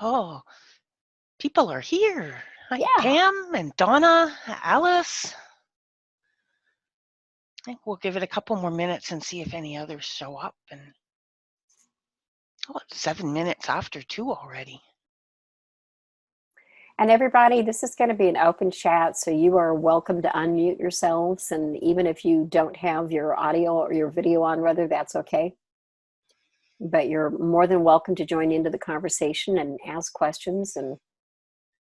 Oh, people are here. Hi, Yeah. Pam and Donna, Alice. I think we'll give it a couple more minutes and see if any others show up. And it's 7 minutes after 2 already. And everybody, this is going to be an open chat, so you are welcome to unmute yourselves. And even if you don't have your audio or your video on, rather, that's okay. But you're more than welcome to join into the conversation and ask questions. And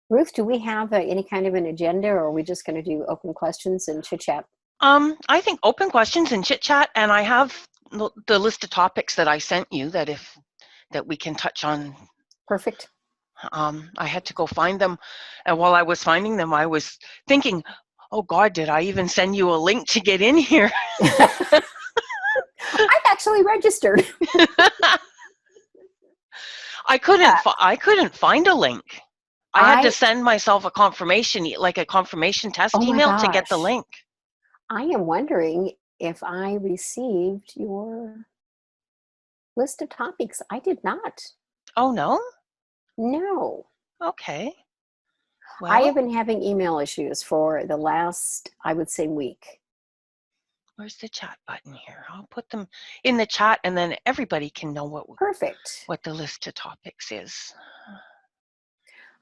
Ruth, do we have any kind of an agenda, or are we just going to do open questions and chit chat? I think open questions and chit chat, and I have the list of topics that I sent you that we can touch on. Perfect. I had to go find them, and while I was finding them, I was thinking, oh God, did I even send you a link to get in here? I've actually registered. I couldn't find a link. I had to send myself a confirmation, like a confirmation test email to get the link. I am wondering if I received your list of topics. I did not. Oh, no? No. Okay. Well, I have been having email issues for the last, I would say, week. Where's the chat button here? I'll put them in the chat, and then everybody can know what the list of topics is.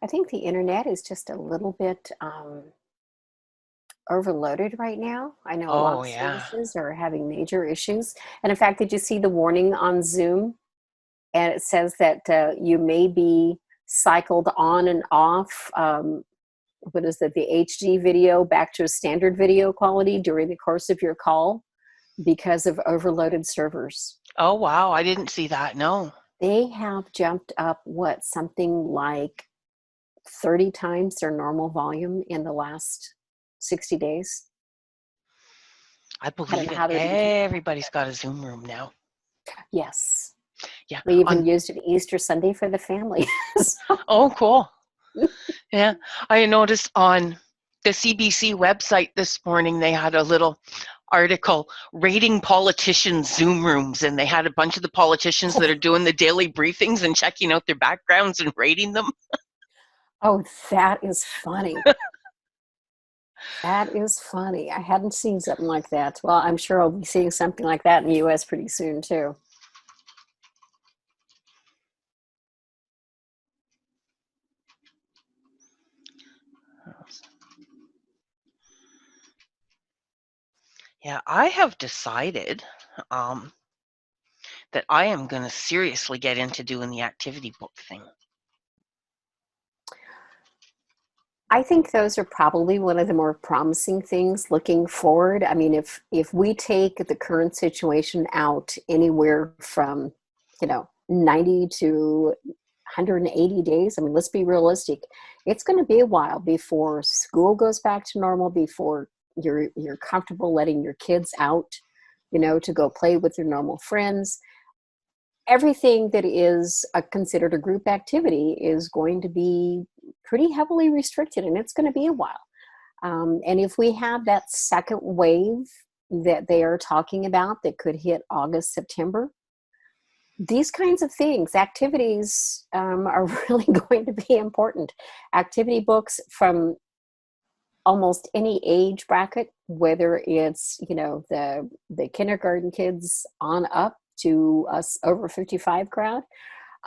I think the internet is just a little bit overloaded right now. I know a lot of services are having major issues. And in fact, did you see the warning on Zoom? And it says that you may be cycled on and off, what is it, the HD video back to standard video quality during the course of your call because of overloaded servers. Oh, wow. I didn't see that. No. They have jumped up, something like 30 times their normal volume in the last 60 days. I believe it. Everybody's got a Zoom room now. Yes. Yeah. We even used it Easter Sunday for the family. Oh, cool. Yeah. I noticed on the CBC website this morning, they had a little article rating politicians' Zoom rooms, and they had a bunch of the politicians that are doing the daily briefings and checking out their backgrounds and rating them. Oh, that is funny. That is funny. I hadn't seen something like that. Well, I'm sure I'll be seeing something like that in the U.S. pretty soon, too. Yeah, I have decided that I am going to seriously get into doing the activity book thing. I think those are probably one of the more promising things looking forward. I mean, if we take the current situation out anywhere from, 90 to 180 days, I mean, let's be realistic. It's going to be a while before school goes back to normal, before you're comfortable letting your kids out, to go play with your normal friends. Everything that is considered a group activity is going to be pretty heavily restricted, and it's going to be a while. And if we have that second wave that they are talking about that could hit August, September, these kinds of things, activities, are really going to be important. Activity books from almost any age bracket, whether it's, the kindergarten kids on up to us over 55 crowd.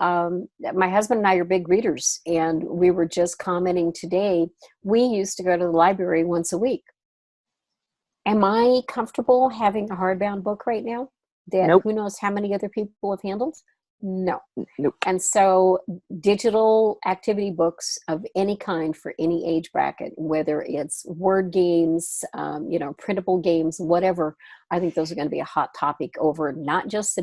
My husband and I are big readers, and we were just commenting today, we used to go to the library once a week. Am I comfortable having a hardbound book right now that who knows how many other people have handled? No. Nope. And so digital activity books of any kind for any age bracket, whether it's word games, printable games, whatever, I think those are going to be a hot topic over not just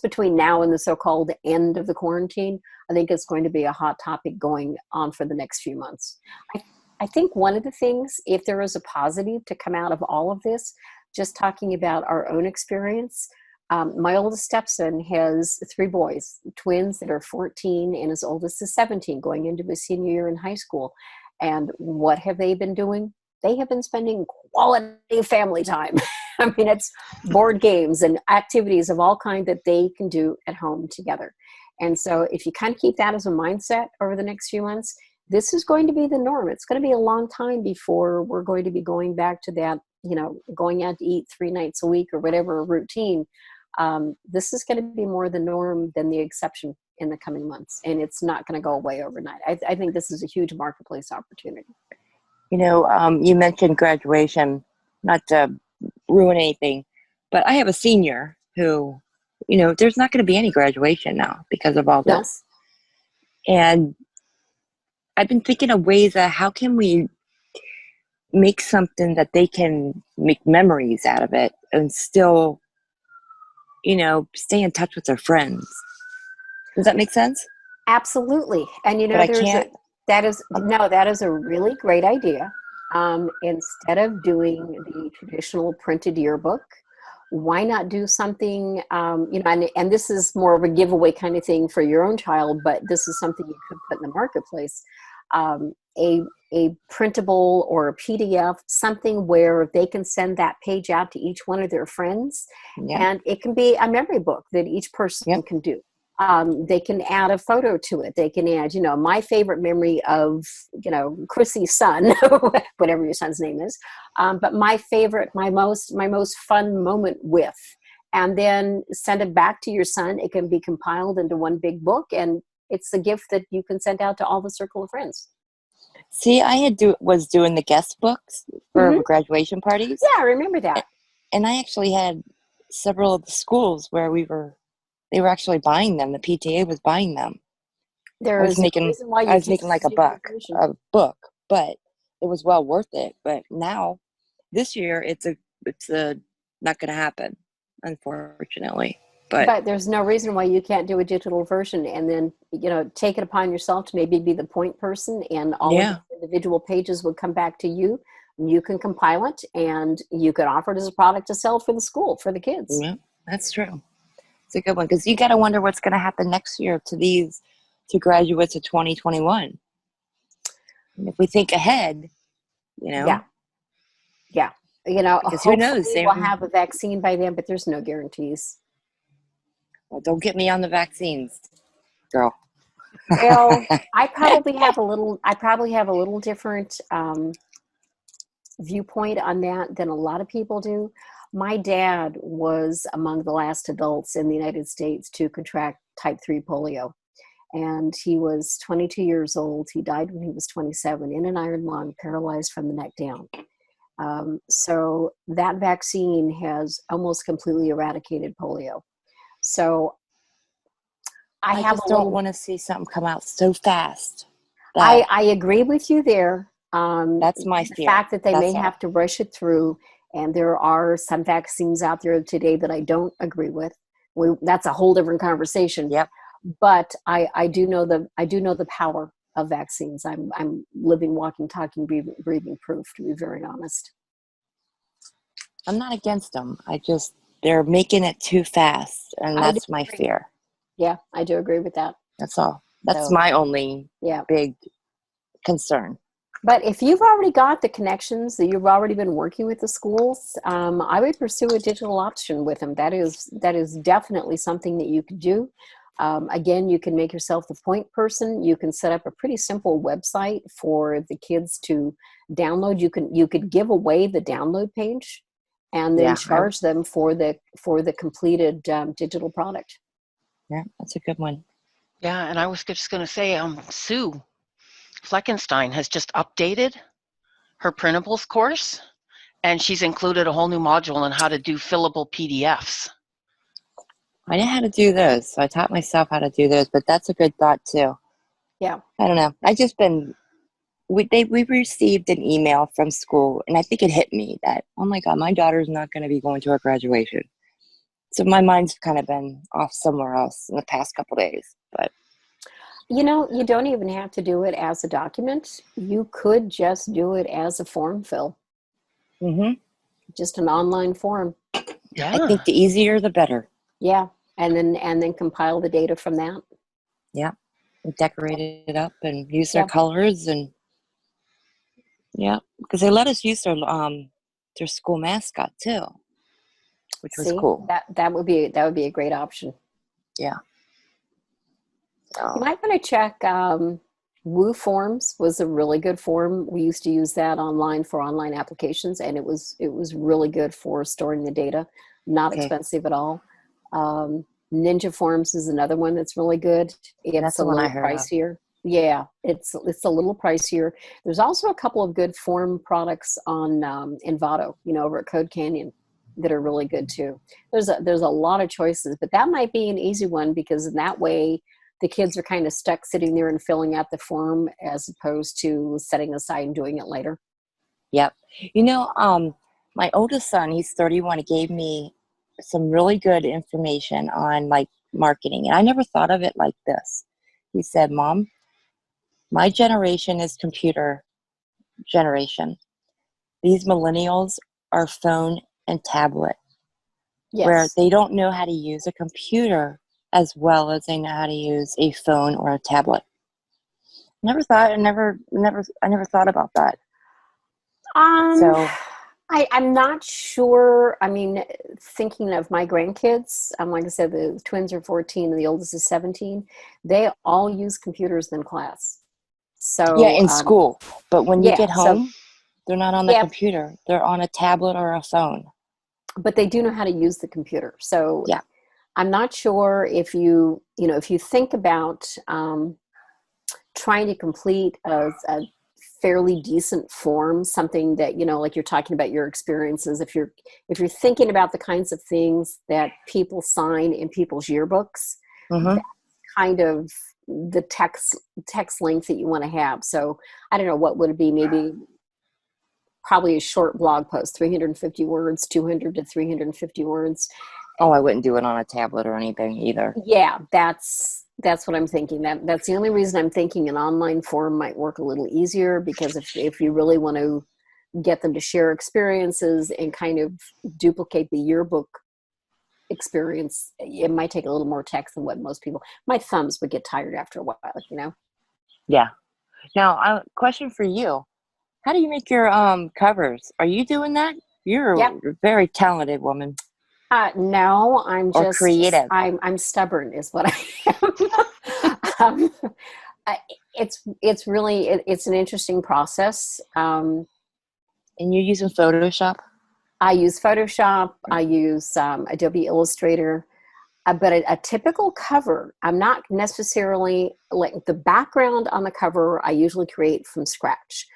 between now and the so-called end of the quarantine. I think it's going to be a hot topic going on for the next few months. I think one of the things, if there is a positive to come out of all of this, just talking about our own experience, my oldest stepson has 3 boys, twins that are 14, and his oldest is 17, going into his senior year in high school. And what have they been doing? They have been spending quality family time. I mean, it's board games and activities of all kinds that they can do at home together. And so if you kind of keep that as a mindset over the next few months, this is going to be the norm. It's going to be a long time before we're going to be going back to that, going out to eat 3 nights a week or whatever routine. This is going to be more the norm than the exception in the coming months. And it's not going to go away overnight. I think this is a huge marketplace opportunity. You mentioned graduation, not to ruin anything, but I have a senior who, there's not going to be any graduation now because of all this. No. And I've been thinking of ways that how can we make something that they can make memories out of it and still, stay in touch with their friends. Does that make sense? Absolutely. And that is a really great idea. Instead of doing the traditional printed yearbook, why not do something, and this is more of a giveaway kind of thing for your own child, but this is something you could put in the marketplace. A printable or a PDF, something where they can send that page out to each one of their friends. Yeah. And it can be a memory book that each person can do. They can add a photo to it. They can add, my favorite memory of, Chrissy's son, whatever your son's name is. But my most fun moment with, and then send it back to your son. It can be compiled into one big book, and it's a gift that you can send out to all the circle of friends. See, I was doing the guest books for graduation parties. Yeah, I remember that. And I actually had several of the schools where they were actually buying them. The PTA was buying them. I was making like a book, but it was well worth it. But now, this year, it's not going to happen, unfortunately. But there's no reason why you can't do a digital version and then, take it upon yourself to maybe be the point person, and all of the individual pages would come back to you. You can compile it and you could offer it as a product to sell for the school, for the kids. Yeah, that's true. It's a good one, because you got to wonder what's going to happen next year to graduates of 2021. And if we think ahead, Yeah. Because who knows? We'll have a vaccine by then, but there's no guarantees. Well, don't get me on the vaccines, girl. Well, I probably have a little different viewpoint on that than a lot of people do. My dad was among the last adults in the United States to contract type 3 polio. And he was 22 years old. He died when he was 27 in an iron lung, paralyzed from the neck down. So that vaccine has almost completely eradicated polio. So I don't want to see something come out so fast. I agree with you there. That's my fear. The fact that they may have to rush it through, and there are some vaccines out there today that I don't agree with. That's a whole different conversation. Yep. But I do know the power of vaccines. I'm living, walking, talking, breathing proof, to be very honest. I'm not against them. They're making it too fast, and that's my fear. Yeah, I do agree with that. That's all. That's my only big concern. But if you've already got the connections, that you've already been working with the schools, I would pursue a digital option with them. That is definitely something that you could do. Again, you can make yourself the point person. You can set up a pretty simple website for the kids to download. You could give away the download page, and then charge them for the completed digital product. Yeah, that's a good one. Yeah, and I was just going to say, Sue Fleckenstein has just updated her printables course, and she's included a whole new module on how to do fillable PDFs. I know how to do those, so I taught myself how to do those, but that's a good thought too. Yeah. I don't know. We received an email from school, and I think it hit me that, oh my God, my daughter's not going to be going to her graduation. So my mind's kind of been off somewhere else in the past couple days. But you don't even have to do it as a document. You could just do it as a form fill. Mm-hmm. Just an online form. Yeah. I think the easier the better. Yeah. And then compile the data from that. Yeah. And decorate it up and use their colors, and because they let us use their school mascot too, which was cool. That would be a great option. Yeah. You Oh, might want to check Woo Forms was a really good form. We used to use that online for online applications, and it was really good for storing the data. Not okay. expensive at all. Um, Ninja Forms is another one that's really good. That's It's a the one I little heard of. pricier. Yeah, it's a little pricier. There's also a couple of good form products on Envato, over at Code Canyon, that are really good too. There's a lot of choices, but that might be an easy one because in that way the kids are kind of stuck sitting there and filling out the form as opposed to setting aside and doing it later. Yep. You know, my oldest son, he's 31, he gave me some really good information on like marketing. And I never thought of it like this. He said, Mom, my generation is computer generation. These millennials are phone and tablet, where Yes. they don't know how to use a computer as well as they know how to use a phone or a tablet. I never thought about that. Um, So I'm not sure. I mean, thinking of my grandkids, like I said, the twins are 14 and the oldest is 17. They all use computers in class. yeah, So, in school, but when you yeah. get So, home, they're not on the yeah, computer. They're on a tablet or a phone. but they do know how to use the computer. So, Yeah. I'm not sure if you think about trying to complete a fairly decent form, something that like you're talking about your experiences. If you're thinking about the kinds of things that people sign in people's yearbooks, Mm-hmm. that's kind of the text length that you want to have. So I don't know, what would it be? Maybe probably a short blog post, 350 words, 200 to 350 words. Oh, I wouldn't do it on a tablet or anything either. Yeah, that's what I'm thinking. That's the only reason I'm thinking an online form might work a little easier, because if you really want to get them to share experiences and kind of duplicate the yearbook experience, it might take a little more text than what most people. My thumbs would get tired after a while. Yeah. Now, question for you. How do you make your covers? Are you doing that? You're Yep. a very talented woman No, or creative. I'm stubborn is what I am. It's an interesting process. And you're using Photoshop? I use Photoshop. I use Adobe Illustrator. But a typical cover, I'm not necessarily like the background on the cover. I usually create from scratch.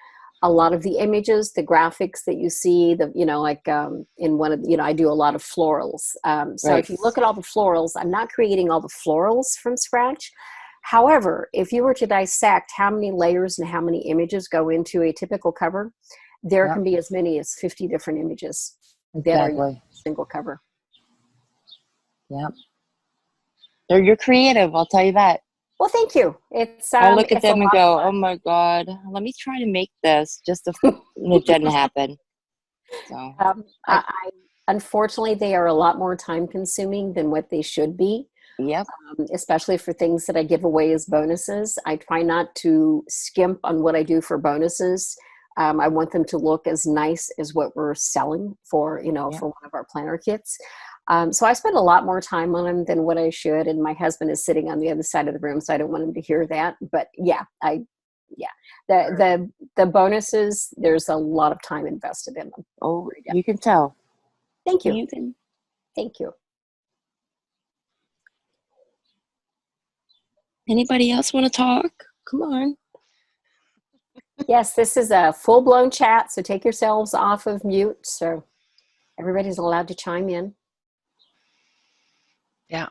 A lot of the images, the graphics that you see, in one of I do a lot of florals. So Right. if you look at all the florals, I'm not creating all the florals from scratch. However, if you were to dissect how many layers and how many images go into a typical cover, there Yep. can be as many as 50 different images that are used in Exactly. a single cover. Yep. You're creative, I'll tell you that. Well, thank you. I look at It's a them and lot go, of oh my God, let me try to make this just to, and it doesn't happen. So, fun. Unfortunately, they are a lot more time consuming than what they should be, yep. especially for things that I give away as bonuses. I try not to skimp on what I do for bonuses. I want them to look as nice as what we're selling for, Yep. for one of our planner kits. So I spend a lot more time on them than what I should. And my husband is sitting on the other side of the room, so I don't want him to hear that. But yeah, the bonuses, there's a lot of time invested in them. Oh, you can tell. Thank you. You can. Thank you. Anybody else want to talk? Come on. Yes, this is a full-blown chat, so take yourselves off of mute so everybody's allowed to chime in. Yeah,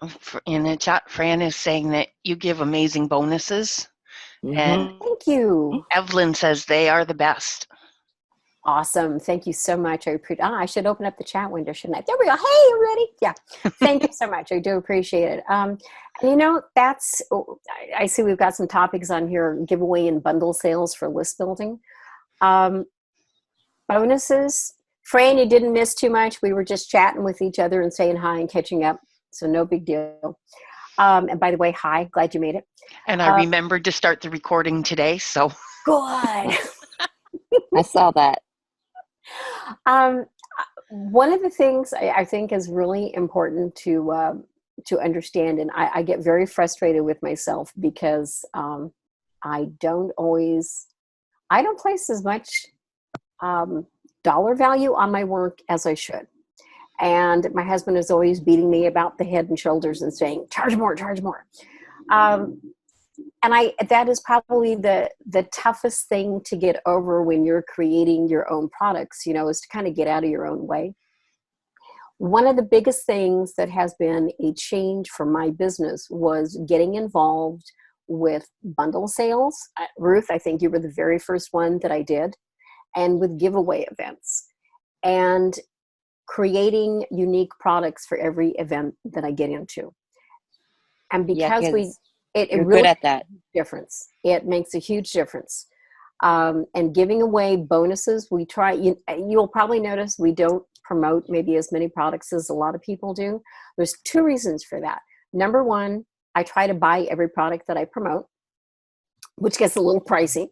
in the chat, Fran is saying that you give amazing bonuses, and Thank you. Evelyn says they are the best. Awesome. Thank you so much. I should open up the chat window, shouldn't I? There we go. Hey, you ready? Yeah. Thank you so much. I do appreciate it. And I see we've got some topics on here: giveaway and bundle sales for list building. Bonuses. Fran, you didn't miss too much. We were just chatting with each other and saying hi and catching up. So no big deal. And by the way, hi, glad you made it. And I remembered to start the recording today, so. Good. I saw that. One of the things I think is really important to to understand, and I get very frustrated with myself because I don't place as much dollar value on my work as I should. And my husband is always beating me about the head and shoulders and saying, charge more, charge more. And that is probably the toughest thing to get over when you're creating your own products, is to kind of get out of your own way. One of the biggest things that has been a change for my business was getting involved with bundle sales. Ruth, I think you were the very first one that I did, and with giveaway events, and creating unique products for every event that I get into. And because it you're really good at that. Difference. It makes a huge difference. And giving away bonuses, we try. You'll probably notice we don't promote maybe as many products as a lot of people do. There's two reasons for that. Number one, I try to buy every product that I promote, which gets a little pricey.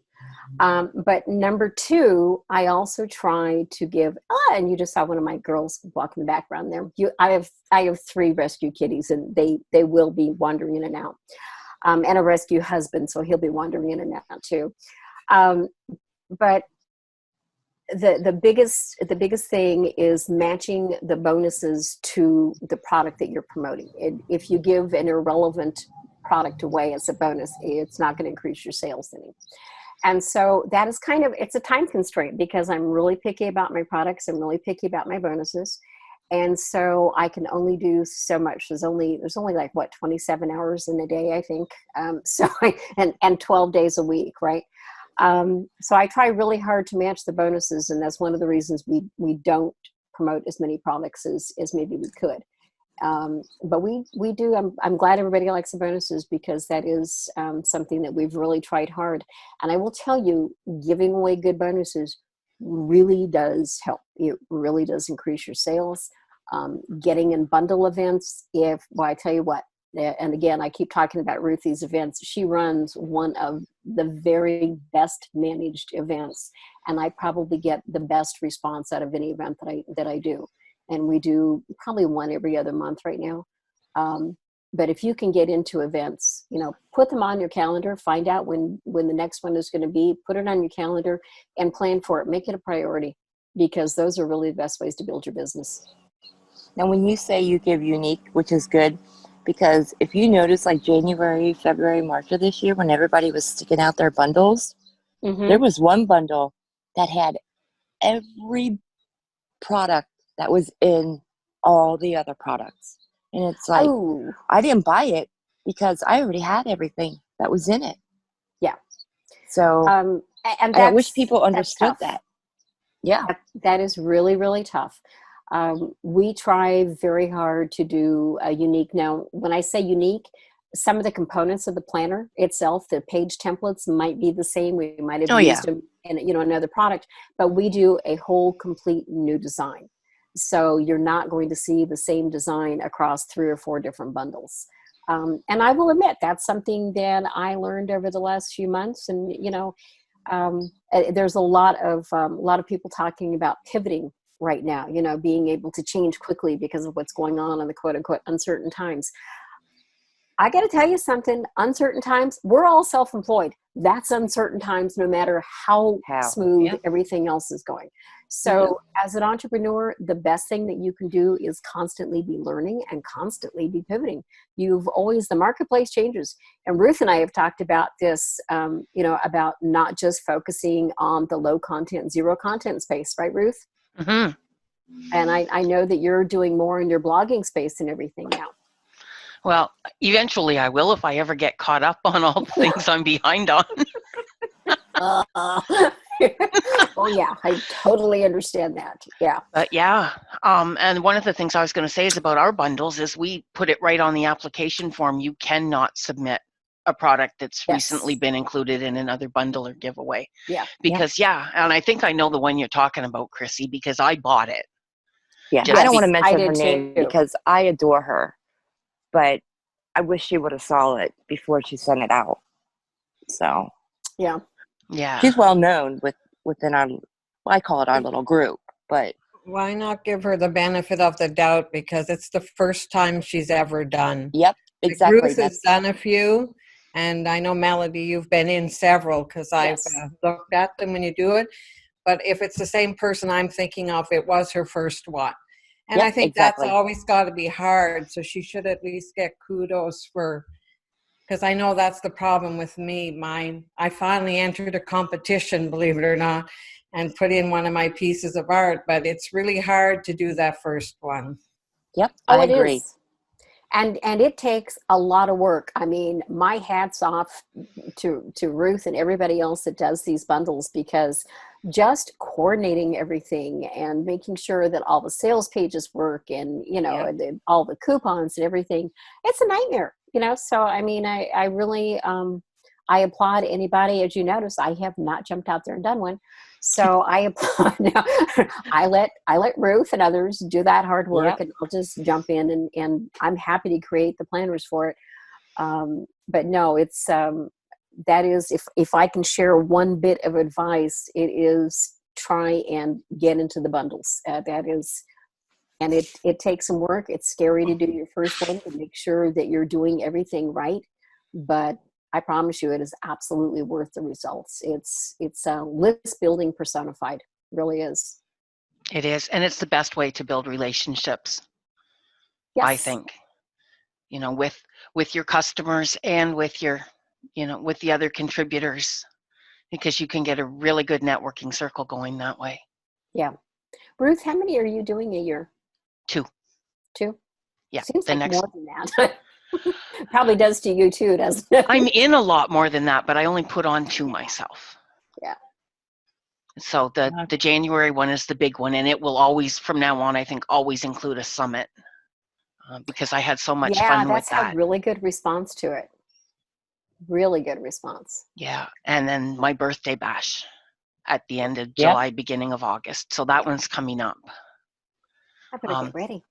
But number two, I also try to give, and you just saw one of my girls walk in the background there. I have 3 rescue kitties, and they will be wandering in and out. And a rescue husband, so he'll be wandering in and out too. But the biggest thing is matching the bonuses to the product that you're promoting. If you give an irrelevant product away as a bonus, it's not going to increase your sales any. And so that is it's a time constraint because I'm really picky about my products. I'm really picky about my bonuses. And so I can only do so much. There's only like 27 hours in a day, I think. And 12 days a week, right? So I try really hard to match the bonuses, and that's one of the reasons we don't promote as many products as maybe we could. But we do. I'm glad everybody likes the bonuses because that is something that we've really tried hard. And I will tell you, giving away good bonuses really does help. It really does increase your sales. Getting in bundle events, I tell you what, and again, I keep talking about Ruthie's events. She runs one of the very best managed events, and I probably get the best response out of any event that I do. And we do probably one every other month right now. But if you can get into events, put them on your calendar, find out when the next one is going to be, put it on your calendar and plan for it. Make it a priority, because those are really the best ways to build your business. Now, when you say you give unique, which is good, because if you notice, like January, February, March of this year, when everybody was sticking out their bundles, there was one bundle that had every product that was in all the other products. And it's like, I didn't buy it because I already had everything that was in it. Yeah. So, and I wish people understood that. Yeah. That is really, really tough. We try very hard to do a unique. Now, when I say unique, some of the components of the planner itself, the page templates might be the same. We might have used them in another product, but we do a whole complete new design. So you're not going to see the same design across 3 or 4 different bundles. And I will admit that's something that I learned over the last few months. And there's a lot of people talking about pivoting right now, being able to change quickly because of what's going on in the quote unquote uncertain times. I got to tell you something, uncertain times, we're all self-employed. That's uncertain times, no matter how smooth everything else is going. So as an entrepreneur, the best thing that you can do is constantly be learning and constantly be pivoting. The marketplace changes. And Ruth and I have talked about this, about not just focusing on the low content, zero content space, right, Ruth? Mm-hmm. And I know that you're doing more in your blogging space and everything now. Well, eventually I will if I ever get caught up on all the things I'm behind on. Oh, yeah, I totally understand that. Yeah. But and one of the things I was going to say is about our bundles is we put it right on the application form. You cannot submit a product that's recently been included in another bundle or giveaway. Yeah. Because, and I think I know the one you're talking about, Chrissy, because I bought it. Yeah, I don't want to mention her name because I adore her. But I wish she would have saw it before she sent it out. So yeah, she's well known within our, I call it our little group. But Why not give her the benefit of the doubt, because it's the first time she's ever done. Yep, Like exactly. Ruth has done a few, and I know, Melody, you've been in several because I've Yes. looked at them when you do it. But if it's the same person I'm thinking of, it was her first one. And Yep, I think exactly. that's always got to be hard. So she should at least get kudos for, because I know that's the problem with me. I finally entered a competition, believe it or not, and put in one of my pieces of art, but it's really hard to do that first one. Yep, Oh, I it agree. is. And it takes a lot of work. I mean, my hat's off to Ruth and everybody else that does these bundles, because just coordinating everything and making sure that all the sales pages work, and all the coupons and everything, it's a nightmare. So I mean, I really I applaud anybody. As you notice, I have not jumped out there and done one. So I applaud. Now, I let Ruth and others do that hard work, Yep. and I'll just jump in, and I'm happy to create the planners for it. But no, it's that is, if I can share one bit of advice, it is try and get into the bundles. That is, and it takes some work. It's scary to do your first one to make sure that you're doing everything right, but I promise you, it is absolutely worth the results. It's list building personified. It really is. It is, and it's the best way to build relationships. Yes. I think, with your customers and with your, with the other contributors, because you can get a really good networking circle going that way. Yeah. Ruth, how many are you doing a year? 2. 2? Yeah. Seems like more than that. Probably does to you too, doesn't it? I'm in a lot more than that, but I only put on 2 myself. Yeah. So the January one is the big one, and it will always, from now on, I think, always include a summit, because I had so much fun with that. Yeah, that's had really good response to it. Really good response. Yeah, and then my birthday bash at the end of July, beginning of August. So that one's coming up. I better get ready.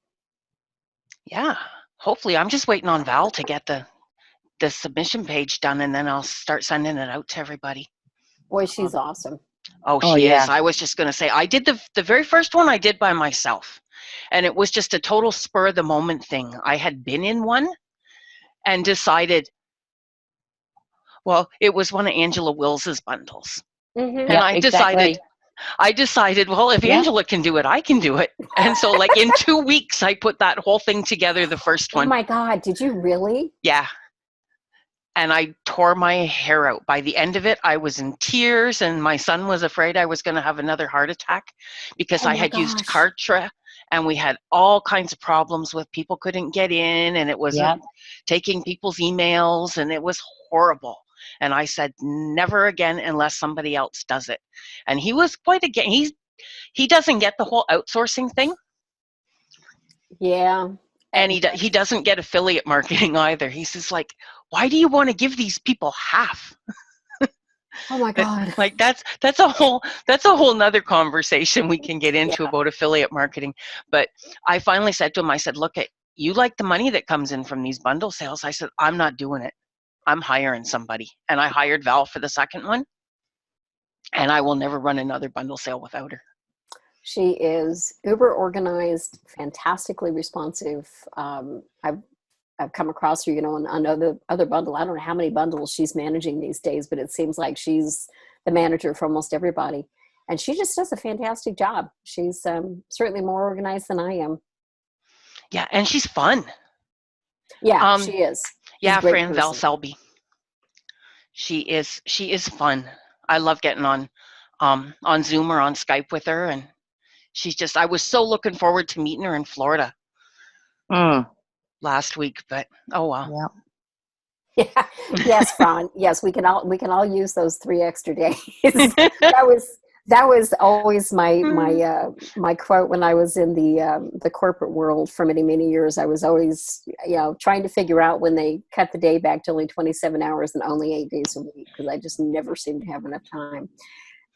Yeah, hopefully. I'm just waiting on Val to get the submission page done, and then I'll start sending it out to everybody. Boy, she's awesome. Oh, she is. I was just going to say, I did the very first one I did by myself, and it was just a total spur of the moment thing. I had been in one and decided, well, it was one of Angela Wills's bundles. Mm-hmm. And I decided, well, if Angela can do it, I can do it. And so like in 2 weeks, I put that whole thing together, the first one. Oh my God, did you really? Yeah. And I tore my hair out. By the end of it, I was in tears, and my son was afraid I was going to have another heart attack because I had used Kartra, and we had all kinds of problems with people couldn't get in, and it was taking people's emails, and it was horrible. And I said, never again unless somebody else does it. And he was quite against. He doesn't get the whole outsourcing thing. Yeah. And he doesn't get affiliate marketing either. He's just like, why do you want to give these people half? Oh my God. Like that's a whole nother conversation we can get into about affiliate marketing. But I finally said to him, I said, look, you like the money that comes in from these bundle sales. I said, I'm not doing it. I'm hiring somebody. And I hired Val for the second one. And I will never run another bundle sale without her. She is uber organized, fantastically responsive. I've come across her, on other bundle. I don't know how many bundles she's managing these days, but it seems like she's the manager for almost everybody. And she just does a fantastic job. She's certainly more organized than I am. Yeah, and she's fun. Yeah, she is. Yeah, Fran Val Selby. She is fun. I love getting on Zoom or on Skype with her, and she's just. I was so looking forward to meeting her in Florida last week, but oh well. Yeah. Yes, Fran. Yes, we can all use those 3 extra days. That was always my quote when I was in the corporate world for many, many years. I was always trying to figure out when they cut the day back to only 27 hours and only 8 days a week, because I just never seemed to have enough time.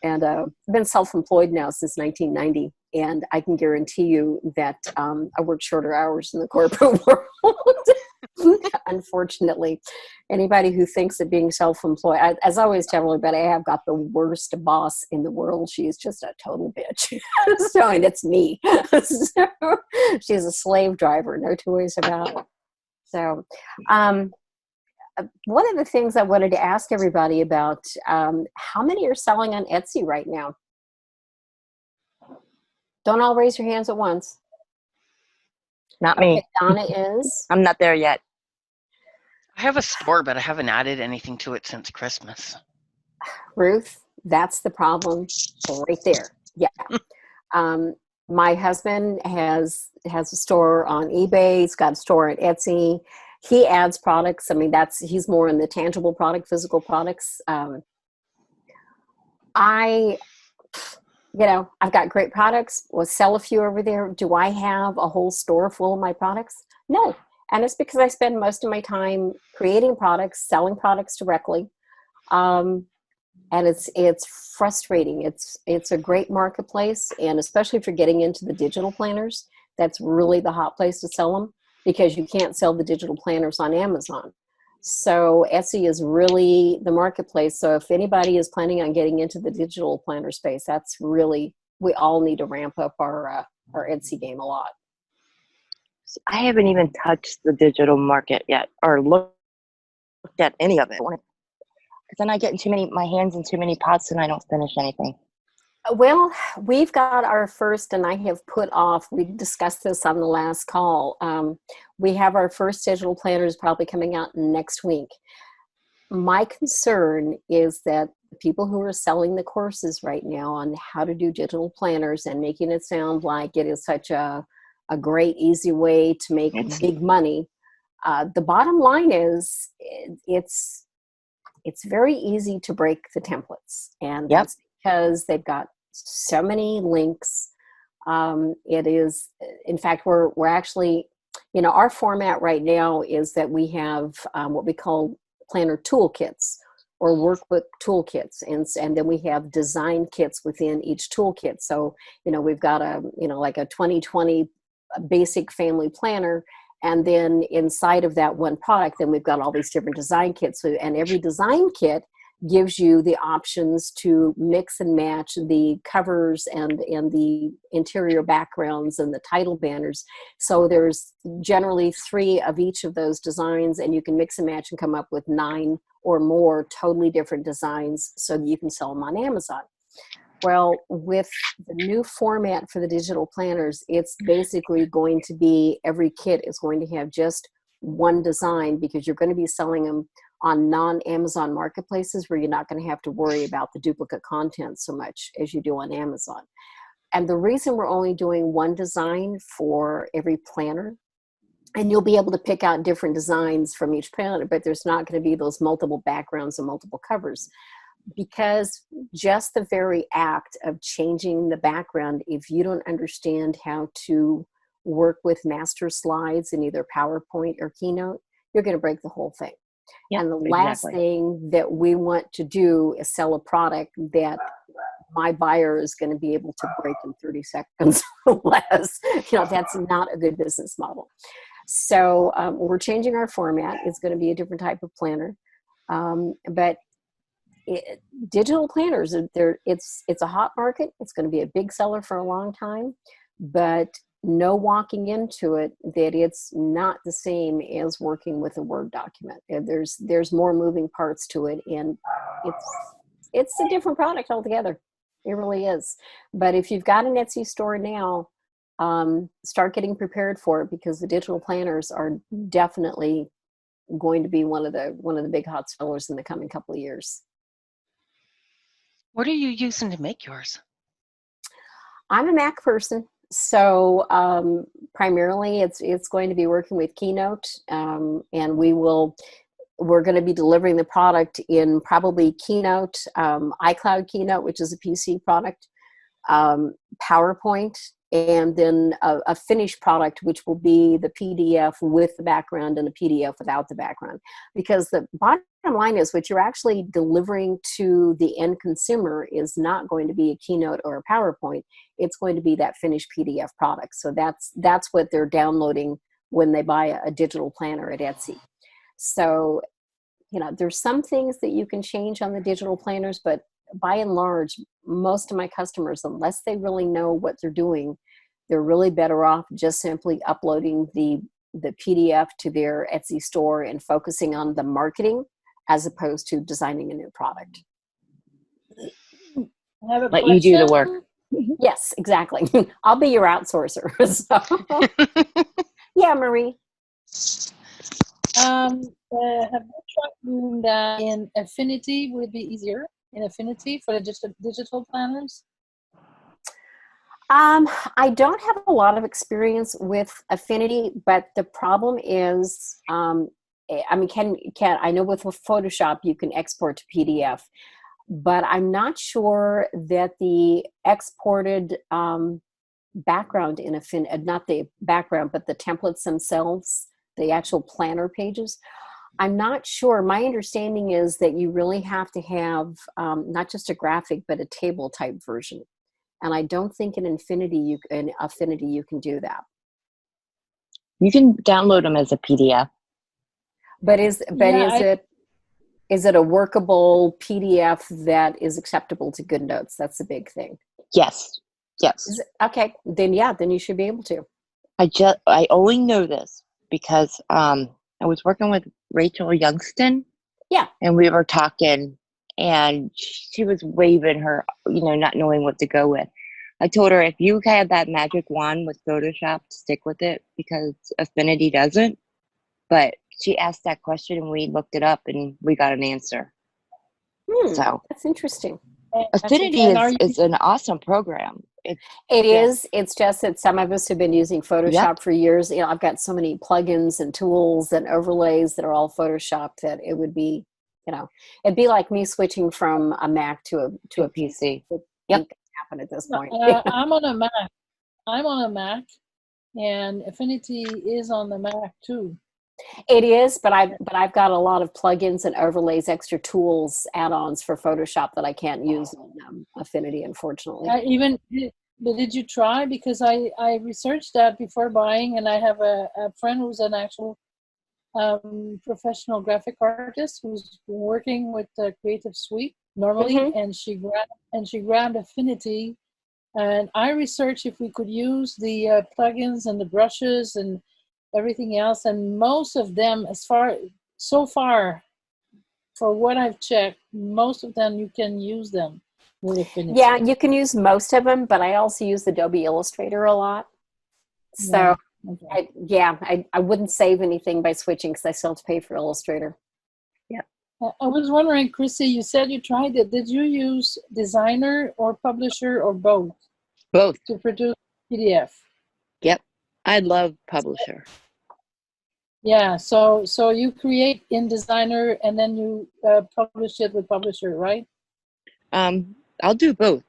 And I've been self-employed now since 1990, and I can guarantee you that I work shorter hours in the corporate world. Unfortunately, anybody who thinks that being self-employed, as I always tell everybody, I have got the worst boss in the world. She's just a total bitch. So, and it's me. So, she's a slave driver, no two ways about it. So, one of the things I wanted to ask everybody about, how many are selling on Etsy right now? Don't all raise your hands at once. Not me. Okay, Donna is. I'm not there yet. I have a store, but I haven't added anything to it since Christmas. Ruth, that's the problem right there. Yeah. My husband has a store on eBay. He's got a store on Etsy. He adds products. I mean, he's more in the tangible product, physical products. I've got great products. We'll sell a few over there. Do I have a whole store full of my products? No. And it's because I spend most of my time creating products, selling products directly. And it's frustrating. It's a great marketplace. And especially if you're getting into the digital planners, that's really the hot place to sell them, because you can't sell the digital planners on Amazon. So Etsy is really the marketplace. So if anybody is planning on getting into the digital planner space, that's really, we all need to ramp up our Etsy game a lot. I haven't even touched the digital market yet, or looked at any of it. Because then I get my hands in too many pots and I don't finish anything. Well, we've got our first, and I have put off, we discussed this on the last call. We have our first digital planners probably coming out next week. My concern is that the people who are selling the courses right now on how to do digital planners and making it sound like it is such a great, easy way to make big money. The bottom line is it's very easy to break the templates. And that's because they've got so many links. It is, in fact, we're actually, our format right now is that we have what we call planner toolkits or workbook toolkits. And then we have design kits within each toolkit. So, we've got like a 2020 basic family planner. And then inside of that one product, then we've got all these different design kits. So, and every design kit gives you the options to mix and match the covers and the interior backgrounds and the title banners. So there's generally 3 of each of those designs, and you can mix and match and come up with 9 or more totally different designs so that you can sell them on Amazon. Well, with the new format for the digital planners, it's basically going to be, every kit is going to have just one design, because you're going to be selling them on non-Amazon marketplaces where you're not going to have to worry about the duplicate content so much as you do on Amazon. And the reason we're only doing one design for every planner, and you'll be able to pick out different designs from each planner, but there's not going to be those multiple backgrounds and multiple covers, because just the very act of changing the background, if you don't understand how to work with master slides in either PowerPoint or Keynote, you're going to break the whole thing. Yep, and the last thing that we want to do is sell a product that my buyer is going to be able to break in 30 seconds or less. That's not a good business model. So we're changing our format. It's going to be a different type of planner. But digital planners, it's a hot market. It's going to be a big seller for a long time. But know walking into it that it's not the same as working with a Word document. There's more moving parts to it, and it's a different product altogether. It really is. But if you've got an Etsy store now, start getting prepared for it, because the digital planners are definitely going to be one of the big hot sellers in the coming couple of years. What are you using to make yours? I'm a Mac person. So primarily it's going to be working with Keynote, and we're going to be delivering the product in probably Keynote, iCloud Keynote, which is a PC product, PowerPoint, and then a finished product, which will be the PDF with the background and the PDF without the background. Because the bottom line is, what you're actually delivering to the end consumer is not going to be a Keynote or a PowerPoint. It's going to be that finished PDF product. So that's what they're downloading when they buy a digital planner at Etsy. So, there's some things that you can change on the digital planners, but by and large, most of my customers, unless they really know what they're doing, they're really better off just simply uploading the PDF to their Etsy store and focusing on the marketing as opposed to designing a new product. Let you do the work. Yes, exactly. I'll be your outsourcer. So. Yeah, Marie. Have you tried doing that in Affinity? Would it be easier in Affinity for the digital planners? I don't have a lot of experience with Affinity, but the problem is, I know with Photoshop you can export to PDF, but I'm not sure that the exported background in Affinity, not the background, but the templates themselves, the actual planner pages, I'm not sure. My understanding is that you really have to have not just a graphic, but a table type version. And I don't think in Affinity you can do that. You can download them as a PDF. But is it a workable PDF that is acceptable to GoodNotes? That's the big thing. Yes. Okay, then you should be able to. I only know this because I was working with Rachel Youngston. Yeah. And we were talking, and she was waving her, not knowing what to go with. I told her, if you have that magic wand with Photoshop, stick with it, because Affinity doesn't. But she asked that question, and we looked it up, and we got an answer. So that's interesting. Affinity is an awesome program. It is. It's just that some of us have been using Photoshop for years. I've got so many plugins and tools and overlays that are all Photoshop that it would be, it'd be like me switching from a Mac to a PC. It ain't gonna happen at this point. I'm on a Mac, and Affinity is on the Mac too. It is, but I've got a lot of plugins and overlays, extra tools, add-ons for Photoshop that I can't use in Affinity, unfortunately. But did you try? Because I researched that before buying, and I have a friend who's an actual professional graphic artist who's working with the Creative Suite normally, and she grabbed Affinity, and I researched if we could use the plugins and the brushes and everything else, and most of them, so far for what I've checked, most of them you can use them with Affinity. Yeah, you can use most of them, but I also use Adobe Illustrator a lot. So I wouldn't save anything by switching because I still have to pay for Illustrator. Yeah. I was wondering, Chrissy, you said you tried it. Did you use Designer or Publisher or both? Both. To produce PDF? Yep. I love Publisher. Yeah, so you create in Designer and then you publish it with Publisher, right? I'll do both.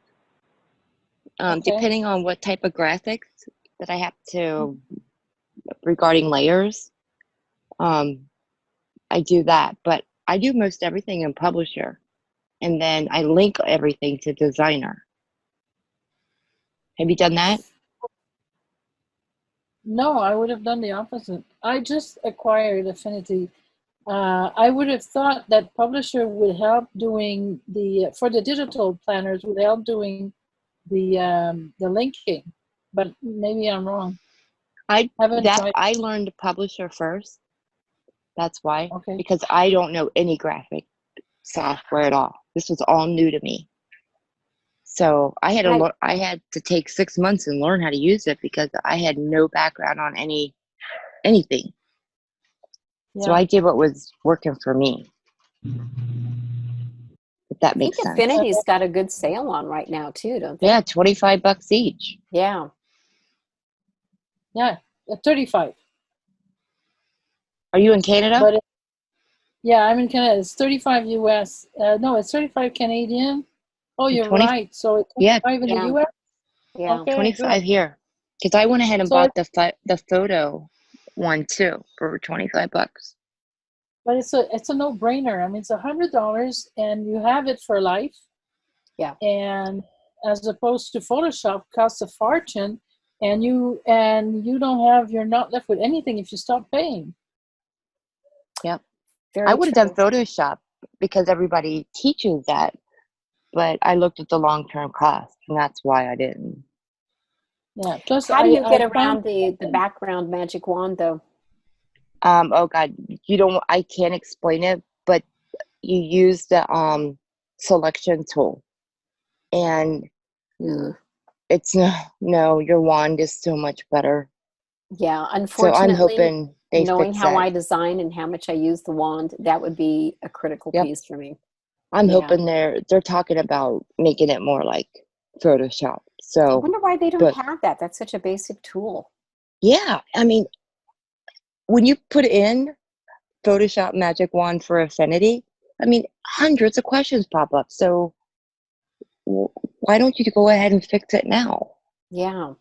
Okay. Depending on what type of graphics that I have to, regarding layers, I do that. But I do most everything in Publisher, and then I link everything to Designer. Have you done that? No, I would have done the opposite. I just acquired Affinity. I would have thought that Publisher would help doing for the digital planners, would help doing the linking, but maybe I'm wrong. I learned Publisher first. That's why. Okay. Because I don't know any graphic software at all. This was all new to me. So I had to take 6 months and learn how to use it because I had no background on anything. Yeah. So I did what was working for me. If that makes sense. Affinity's got a good sale on right now too, don't they? Yeah, $25 each. Yeah. Yeah, 35. Are you in Canada? But yeah, I'm in Canada. It's 35 US. No, it's 35 Canadian. Oh, you're right. So it's 25 in the US? Yeah. Okay, 25 good. here. Because I went ahead and bought the photo one too for $25. But it's a no-brainer. I mean, it's $100 and you have it for life. Yeah. And as opposed to Photoshop, costs a fortune, and you're not left with anything if you stop paying. Yep. Very I would have done true. Photoshop because everybody teaches that, but I looked at the long-term cost, and that's why I didn't. Yeah. Plus, How do you get I found around the background magic wand though? Oh God, I can't explain it, but you use the selection tool, and Yeah. it's no, your wand is so much better. Yeah, So I'm unfortunately, hoping they knowing fix how that. I design and how much I use the wand, that would be a critical Yep. piece for me. I'm Yeah. hoping they're talking about making it more like Photoshop. I So, wonder why they don't but have that. That's such a basic tool. yeah, I mean, when you put in Photoshop Magic Wand for Affinity, I mean, hundreds of questions pop up. So why don't you go ahead and fix it now? Yeah.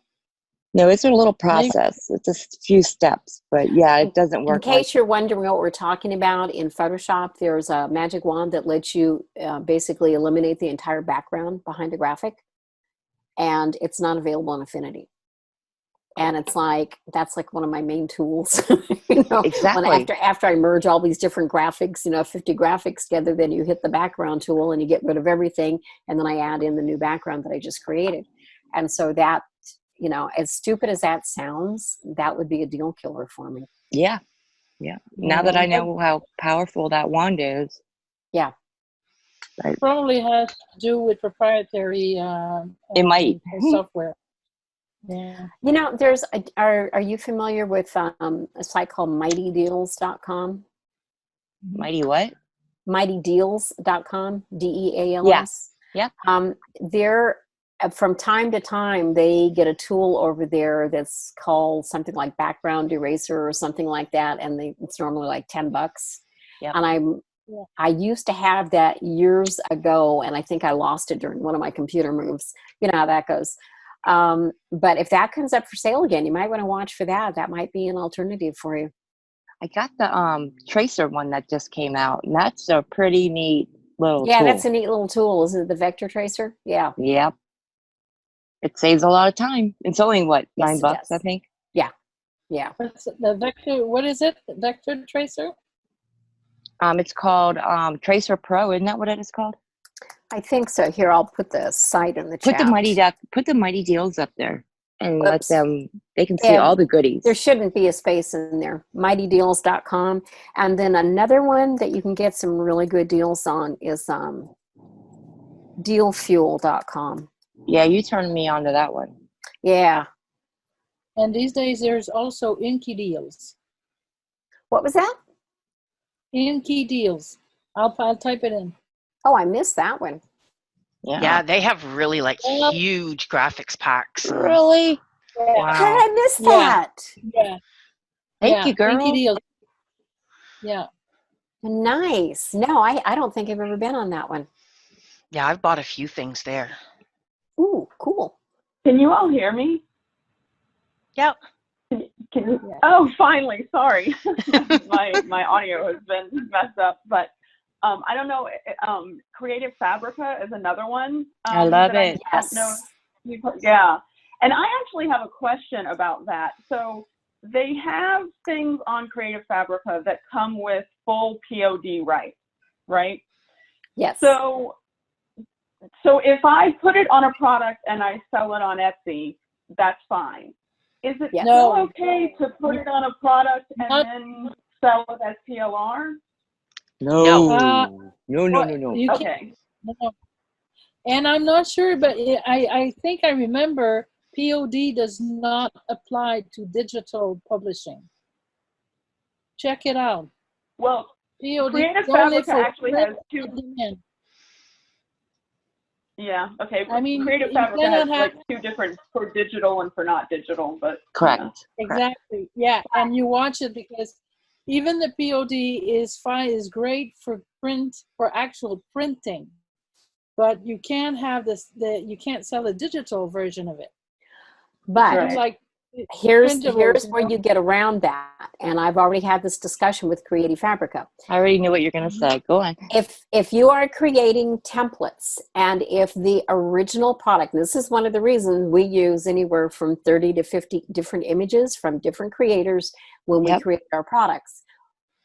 No, it's a little maybe process. It's a few steps, but yeah, it doesn't In work like case you're wondering what we're talking about, in Photoshop, there's a magic wand that lets you basically eliminate the entire background behind a graphic, and it's not available in Affinity. And it's like, that's like one of my main tools. When exactly. after I merge all these different graphics, 50 graphics together, then you hit the background tool and you get rid of everything, and then I add in the new background that I just created. And so that, as stupid as that sounds, that would be a deal killer for me. Yeah. Now that I know how powerful that wand is, Yeah. probably has to do with proprietary It might. software. Yeah. Are you familiar with a site called mightydeals.com? Mighty what? Mightydeals.com, DEALS. Yeah. They're from time to time they get a tool over there that's called something like background eraser or something like that, and it's normally like $10. Yep. And I used to have that years ago, and I think I lost it during one of my computer moves. You know how that goes. But if that comes up for sale again, you might want to watch for that. That might be an alternative for you. I got the tracer one that just came out, and that's a pretty neat little Yeah, tool. that's a neat little tool. Isn't it the vector tracer? Yeah. Yep. It saves a lot of time. It's only what, Yes, $9, it does. I think. Yeah. The vector, what is it? The vector tracer? It's called Tracer Pro, isn't that what it is called? I think so. Here, I'll put the site in the Put chat. put the Mighty Deals up there and Whoops. they can see Yeah, all the goodies. There shouldn't be a space in there. Mightydeals.com. And then another one that you can get some really good deals on is dealfuel.com. Yeah, you turned me on to that one. Yeah. And these days there's also Inky Deals. What was that? Inky Deals. I'll type it in. Oh, I missed that one. Yeah, they have really Well, huge graphics packs. Really? How did I miss Yeah. that? Yeah. Thank you, girl. Inky Deals. Yeah. Nice. No, I don't think I've ever been on that one. Yeah, I've bought a few things there. Ooh, cool. Can you all hear me? Yep. Can you? Oh, finally. Sorry, my audio has been messed up. But I don't know. Creative Fabrica is another one. I love it. I don't know yeah, and I actually have a question about that. So they have things on Creative Fabrica that come with full POD rights, right? Yes. So if I put it on a product and I sell it on Etsy, that's fine. Is it still okay to put it on a product and then sell it as PLR? No. No. Okay. No. And I'm not sure, but I think I remember POD does not apply to digital publishing. Check it out. Well, POD Creative Fabrica actually has two. Yeah. Okay. I mean, Creative Fabrica has like two different for digital and for not digital, but correct. Yeah. Exactly. Yeah, and you watch it because even the POD is fine, is great for print, for actual printing, but you can't have you can't sell a digital version of it. But like here's where you get around that, and I've already had this discussion with Creative Fabrica. I already knew what you're going to say. Go on. If you are creating templates, and if the original product, this is one of the reasons we use anywhere from 30 to 50 different images from different creators when we create our products.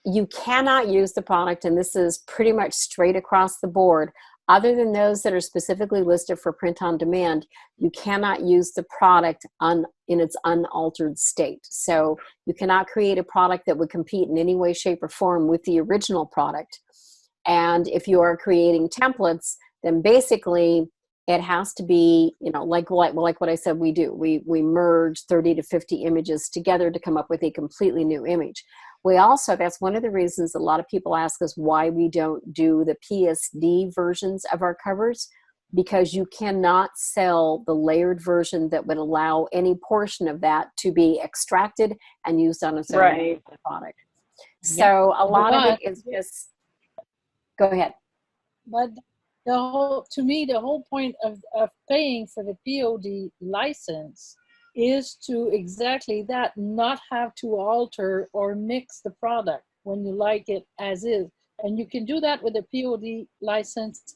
You cannot use the product, and this is pretty much straight across the board, other than those that are specifically listed for print on demand. You cannot use the product in its unaltered state. So you cannot create a product that would compete in any way, shape, or form with the original product. And if you are creating templates, then basically it has to be, like what I said we do. We merge 30 to 50 images together to come up with a completely new image. We also, that's one of the reasons a lot of people ask us why we don't do the PSD versions of our covers, because you cannot sell the layered version that would allow any portion of that to be extracted and used on its own product. So a lot of it is just, go ahead. But to me, the whole point of paying for the POD license is to exactly that, not have to alter or mix the product when you like it as is. And you can do that with a POD license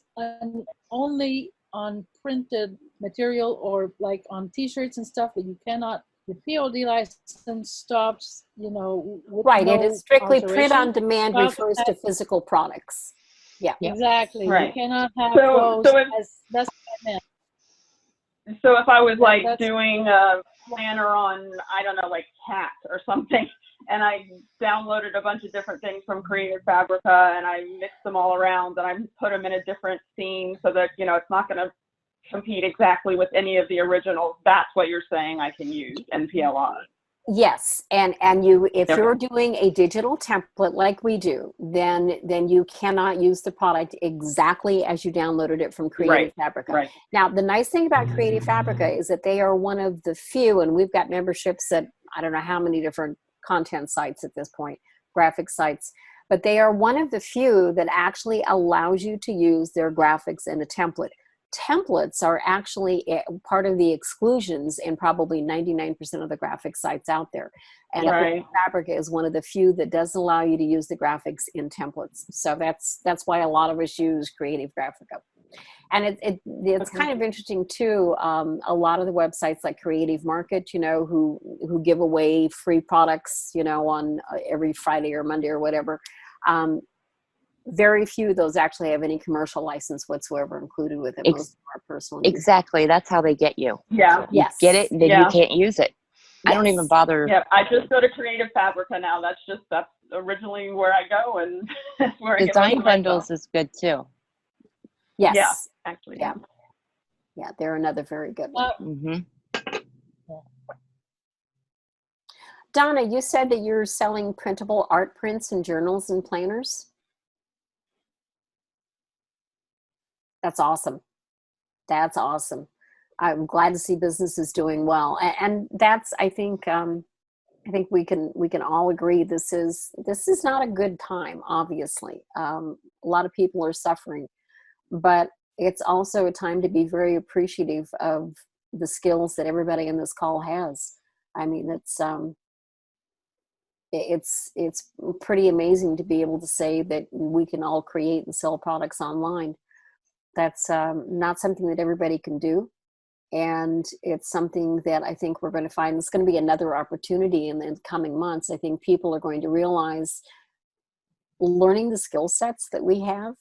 only on printed material or like on t-shirts and stuff, but you cannot, the POD license stops, right, it is strictly print on demand, refers to physical products. Yeah, exactly. Right. You cannot have those that's what I meant. So if I was doing a planner on, I don't know, like cat or something, and I downloaded a bunch of different things from Creative Fabrica and I mixed them all around and I put them in a different theme so that, it's not going to compete exactly with any of the originals, that's what you're saying I can use in PLR. Yes, and if you're doing a digital template like we do, then you cannot use the product exactly as you downloaded it from Creative Fabrica. Right. Now, the nice thing about Creative Fabrica is that they are one of the few, and we've got memberships at I don't know how many different content sites at this point, graphic sites, but they are one of the few that actually allows you to use their graphics in a template. Templates are actually part of the exclusions in probably 99% of the graphic sites out there. And Fabrica is one of the few that does allow you to use the graphics in templates. So that's why a lot of us use Creative Graphica. And it's kind of interesting too. A lot of the websites like Creative Market, who give away free products, on every Friday or Monday or whatever. Very few of those actually have any commercial license whatsoever included with it. Most are personal. Exactly. That's how they get you. Yeah. You get it, and then you can't use it. I don't even bother. Yeah, I just go to Creative Fabrica now. That's originally where I go, and that's where I Design bundles is good too. Yes. Yeah, actually. Yeah. Yeah, they're another very good one. Donna, you said that you're selling printable art prints and journals and planners. That's awesome. That's awesome. I'm glad to see businesses doing well, and that's I think we can all agree this is not a good time. Obviously, a lot of people are suffering, but it's also a time to be very appreciative of the skills that everybody in this call has. I mean, it's pretty amazing to be able to say that we can all create and sell products online. That's not something that everybody can do. And it's something that I think we're going to find it's going to be another opportunity in the coming months. I think people are going to realize learning the skill sets that we have.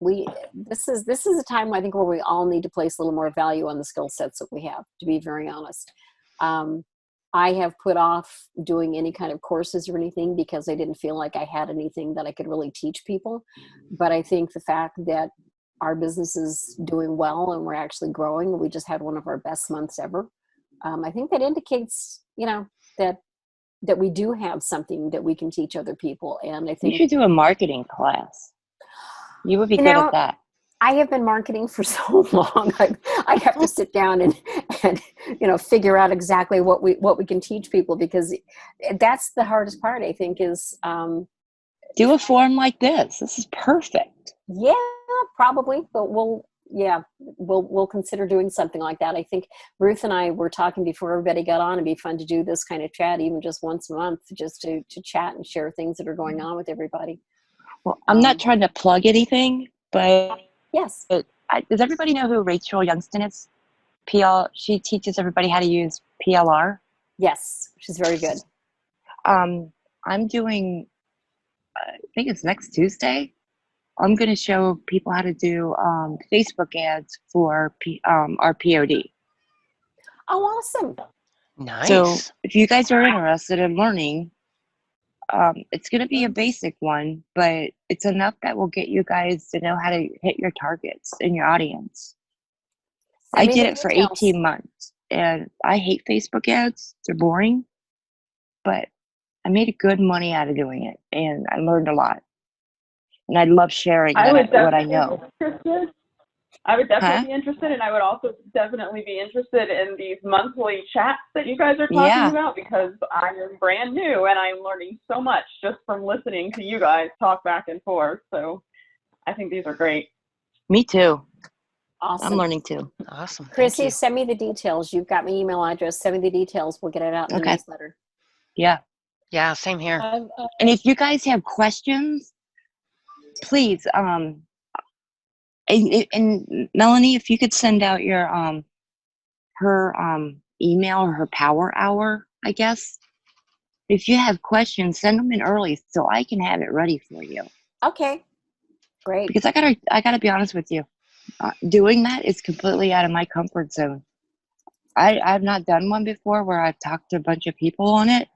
This is a time I think where we all need to place a little more value on the skill sets that we have, to be very honest. I have put off doing any kind of courses or anything because I didn't feel like I had anything that I could really teach people. But I think the fact that our business is doing well and we're actually growing. We just had one of our best months ever. I think that indicates, that we do have something that we can teach other people. And I think you should do a marketing class. You would be good at that. I have been marketing for so long. I have to sit down and figure out exactly what we can teach people, because that's the hardest part, I think, is do a forum like this. This is perfect. Yeah, probably, but we'll consider doing something like that. I think Ruth and I were talking before everybody got on. It'd be fun to do this kind of chat, even just once a month, just to chat and share things that are going on with everybody. Well, I'm not trying to plug anything, but yes. Does everybody know who Rachel Youngston is? She teaches everybody how to use PLR. Yes, she's very good. I'm doing I think it's next Tuesday. I'm going to show people how to do Facebook ads for our POD. Oh, awesome. Nice. So if you guys are interested in learning, it's going to be a basic one, but it's enough that will get you guys to know how to hit your targets in your audience. I did it for 18 months, and I hate Facebook ads. They're boring, but I made good money out of doing it, and I learned a lot. And I love sharing what I know. I would definitely be interested, and I would also definitely be interested in these monthly chats that you guys are talking about, because I am brand new and I'm learning so much just from listening to you guys talk back and forth. So I think these are great. Me too. Awesome. I'm learning too. Awesome. Chrissy, send me the details. You've got my email address. Send me the details. We'll get it out in the newsletter. Yeah. Yeah, same here. And if you guys have questions, please, and Melanie, if you could send out your her email or her power hour, I guess. If you have questions, send them in early so I can have it ready for you. Okay, great. Because I gotta be honest with you, doing that is completely out of my comfort zone. I've not done one before where I've talked to a bunch of people on it,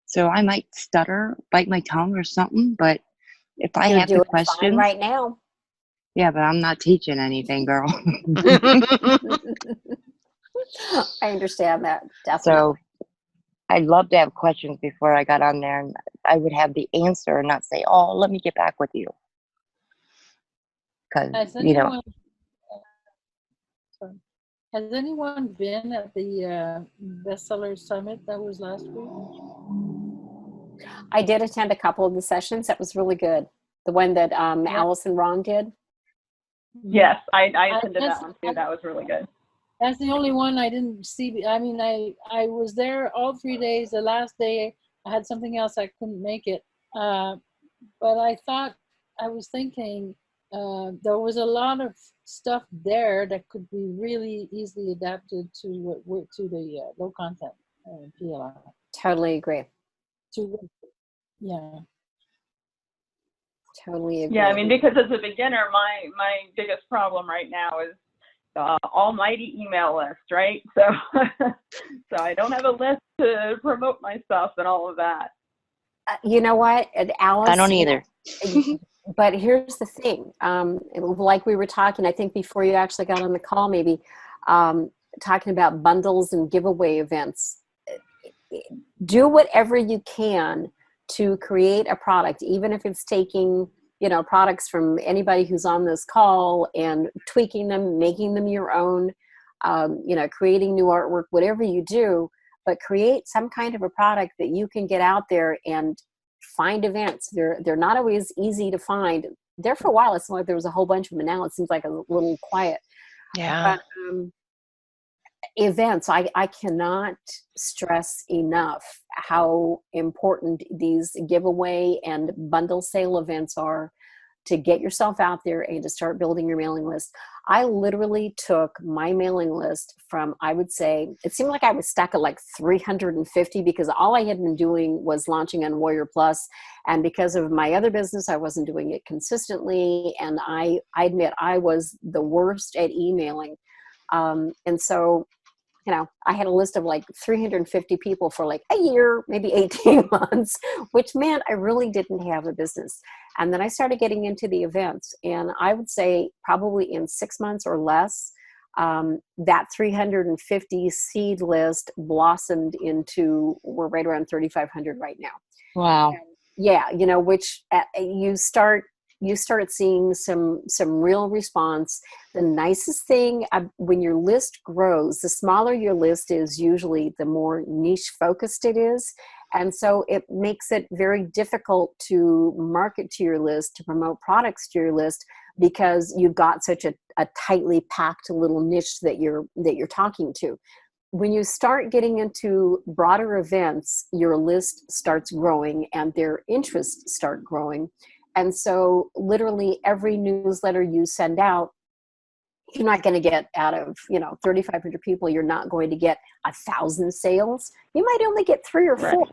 so I might stutter, bite my tongue or something. But if I have the questions right now, yeah, but I'm not teaching anything, girl. I understand that, definitely. So I'd love to have questions before I got on there, and I would have the answer and not say, "Oh, let me get back with you," because Has anyone been at the bestseller summit that was last week? I did attend a couple of the sessions. That was really good. The one that Allison Ron did. Yes, I attended that one too. That was really good. That's the only one I didn't see. I mean, I was there all 3 days. The last day I had something else, I couldn't make it. But I was thinking there was a lot of stuff there that could be really easily adapted to the low content PLR. Totally agree. Yeah. Totally agree. Yeah, I mean, because as a beginner, my biggest problem right now is the almighty email list, right? So, so I don't have a list to promote my stuff and all of that. You know what, Alice? I don't either. But here's the thing. Like we were talking, I think before you actually got on the call, maybe talking about bundles and giveaway events. Do whatever you can to create a product, even if it's taking, products from anybody who's on this call and tweaking them, making them your own, creating new artwork, whatever you do, but create some kind of a product that you can get out there and find events. They're not always easy to find. There for a while, it seemed like there was a whole bunch of them. Now it seems like a little quiet. Yeah. But, events, I cannot stress enough how important these giveaway and bundle sale events are to get yourself out there and to start building your mailing list. I literally took my mailing list from, I would say, it seemed like I was stuck at like 350 because all I had been doing was launching on Warrior Plus. And because of my other business, I wasn't doing it consistently. And I admit I was the worst at emailing. And so, I had a list of like 350 people for like a year, maybe 18 months, which meant I really didn't have a business. And then I started getting into the events. And I would say probably in 6 months or less, that 350 seed list blossomed into, we're right around 3,500 right now. Wow. And yeah, which you started seeing some real response. The nicest thing when your list grows, the smaller your list is, usually the more niche focused it is. And so it makes it very difficult to market to your list, to promote products to your list, because you've got such a tightly packed little niche that you're talking to. When you start getting into broader events, your list starts growing and their interests start growing. And so literally every newsletter you send out, you're not going to get out of, 3,500 people, you're not going to get 1,000 sales. You might only get 3 or 4.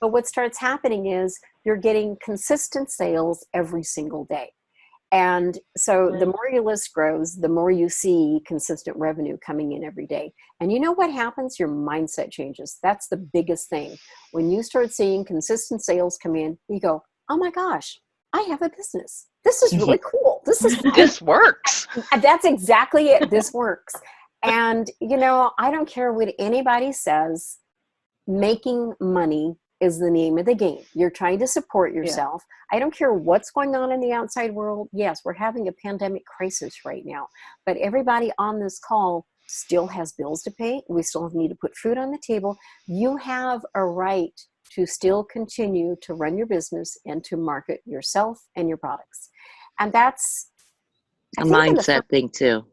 But what starts happening is you're getting consistent sales every single day. And so the more your list grows, the more you see consistent revenue coming in every day. And you know what happens? Your mindset changes. That's the biggest thing. When you start seeing consistent sales come in, you go, oh my gosh, I have a business. This is really cool. This is fun. This works. That's exactly it. This works. And, you know, I don't care what anybody says, making money is the name of the game. You're trying to support yourself. Yeah. I don't care what's going on in the outside world. Yes, we're having a pandemic crisis right now, but everybody on this call still has bills to pay. We still need to put food on the table. You have a right to still continue to run your business and to market yourself and your products. And that's a mindset thing too.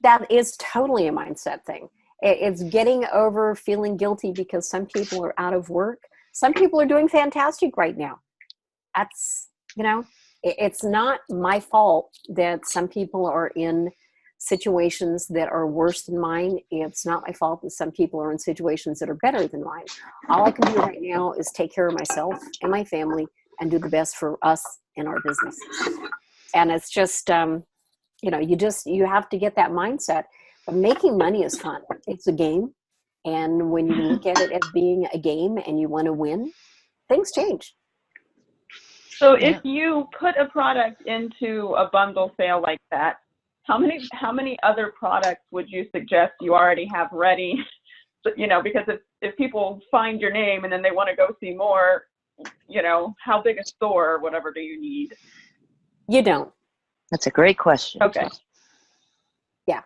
That is totally a mindset thing. It's getting over feeling guilty because some people are out of work. Some people are doing fantastic right now. That's, you know, it's not my fault that some people are in situations that are worse than mine. It's not my fault that some people are in situations that are better than mine. All I can do right now is take care of myself and my family and do the best for us and our business. And it's just, you know, you have to get that mindset. But making money is fun. It's a game. And when you look at it as being a game and you want to win, things change. So if you put a product into a bundle sale like that, how many other products would you suggest you already have ready? You know, because if people find your name and then they want to go see more, you know, how big a store or whatever do you need? You don't. That's a great question. Okay. Yeah.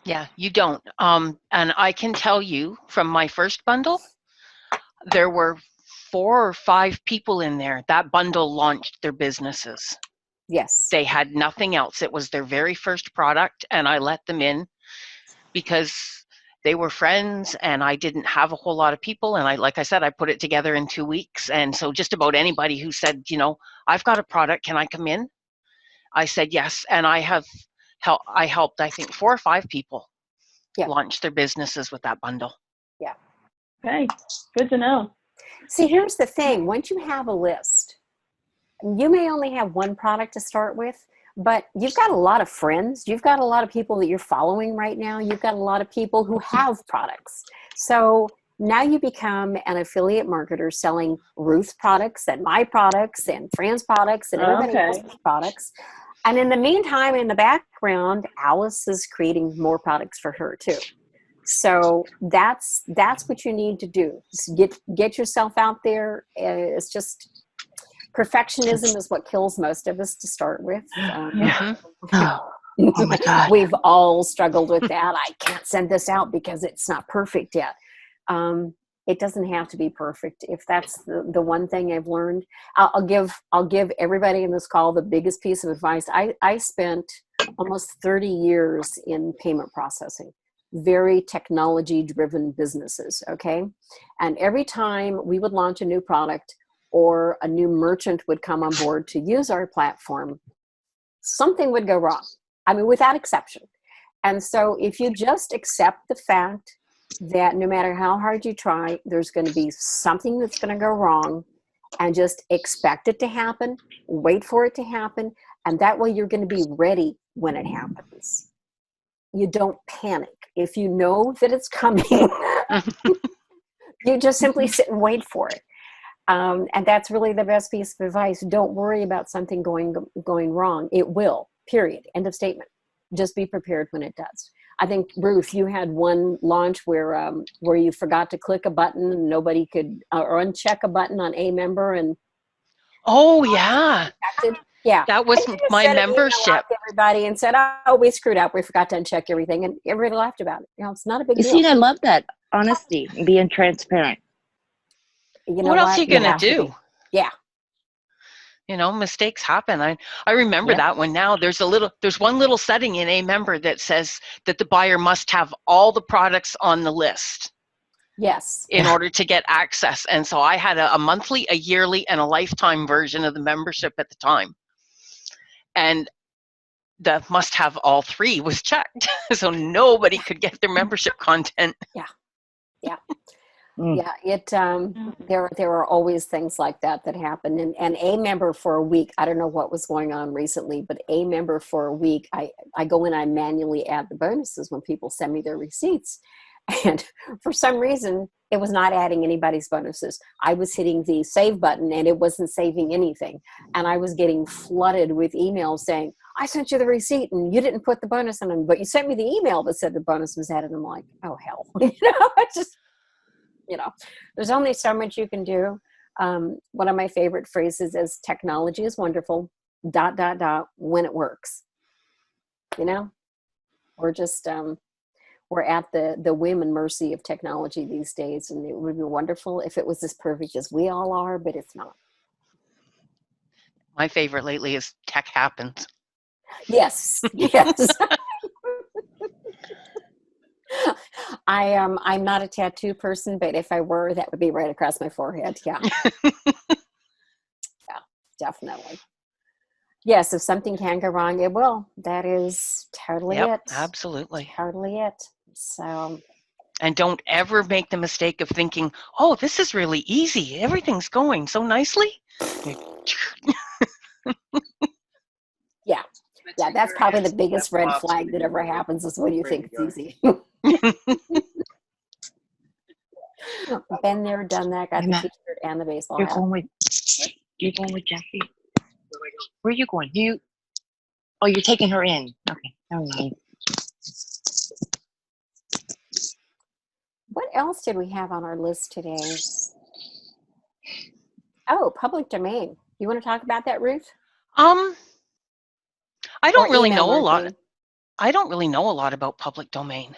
Yeah, you don't. And I can tell you from my first bundle, there were 4 or 5 people in there. That bundle launched their businesses. Yes. They had nothing else. It was their very first product, and I let them in because they were friends and I didn't have a whole lot of people. And like I said, I put it together in 2 weeks. And so just about anybody who said, you know, I've got a product, can I come in? I said yes. And I helped, I think, 4 or 5 people launch their businesses with that bundle. Yeah. Okay. Good to know. See, here's the thing. Once you have a list, you may only have one product to start with, but you've got a lot of friends. You've got a lot of people that you're following right now. You've got a lot of people who have products. So now you become an affiliate marketer selling Ruth's products and my products and Fran's products and everybody else's products. And in the meantime, in the background, Alice is creating more products for her too. So that's what you need to do. Just get yourself out there. It's just perfectionism is what kills most of us to start with. Oh my God. We've all struggled with that. I can't send this out because it's not perfect yet. It doesn't have to be perfect. If that's the one thing I've learned, I'll give everybody in this call the biggest piece of advice. I spent almost 30 years in payment processing, very technology driven businesses. Okay. And every time we would launch a new product or a new merchant would come on board to use our platform, something would go wrong. I mean, without exception. And so if you just accept the fact that no matter how hard you try, there's going to be something that's going to go wrong, and just expect it to happen, wait for it to happen, and that way you're going to be ready when it happens. You don't panic. If you know that it's coming, you just simply sit and wait for it. And that's really the best piece of advice. Don't worry about something going wrong. It will, period. End of statement. Just be prepared when it does. I think, Ruth, you had one launch where you forgot to click a button and nobody could, or uncheck a button on a member. And oh, yeah. Yeah. That was my membership. Everybody and said, oh, we screwed up. We forgot to uncheck everything. And everybody laughed about it. You know, it's not a big deal. You see, I love that honesty and being transparent. You know what else are you going to do? Yeah. You know, mistakes happen. I remember that one now. There's one little setting in a member that says that the buyer must have all the products on the list. Yes. In order to get access. And so I had a monthly, a yearly, and a lifetime version of the membership at the time. And the must have all 3 was checked. So nobody could get their membership content. Yeah. Yeah. Yeah, there are always things like that happen. And a member for a week, I don't know what was going on recently, but a member for a week, I go in, I manually add the bonuses when people send me their receipts. And for some reason, it was not adding anybody's bonuses. I was hitting the save button and it wasn't saving anything. And I was getting flooded with emails saying, I sent you the receipt and you didn't put the bonus in them, but you sent me the email that said the bonus was added. I'm like, oh, hell. It's just, there's only so much you can do. One of my favorite phrases is technology is wonderful, ... when it works. We're just, we're at the whim and mercy of technology these days. And it would be wonderful if it was as perfect as we all are, but it's not. My favorite lately is tech happens. Yes. I'm not a tattoo person, but if I were, that would be right across my forehead. Yeah. Yeah, definitely. Yes, if something can go wrong, it will. That is totally it. Absolutely. Totally it. So. And don't ever make the mistake of thinking, oh, this is really easy. Everything's going so nicely. Yeah. Yeah, that's probably the biggest red flag that ever happens is when you think it's easy. Been there, done that, got the t-shirt and the baseball hat. You're going with Jackie? Where are you going? You're taking her in. Okay, never mind. What else did we have on our list today? Oh, public domain. You want to talk about that, Ruth? I don't really know a lot. I don't really know a lot about public domain.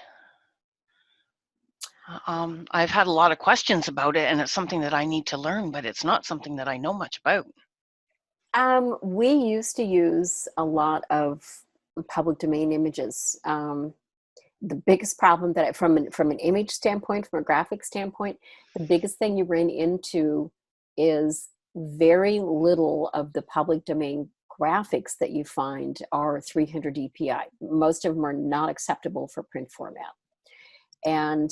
I've had a lot of questions about it, and it's something that I need to learn, but it's not something that I know much about. We used to use a lot of public domain images. The biggest problem that from an image standpoint, from a graphic standpoint, the biggest thing you run into is very little of the public domain graphics that you find are 300 dpi. Most of them are not acceptable for print format. And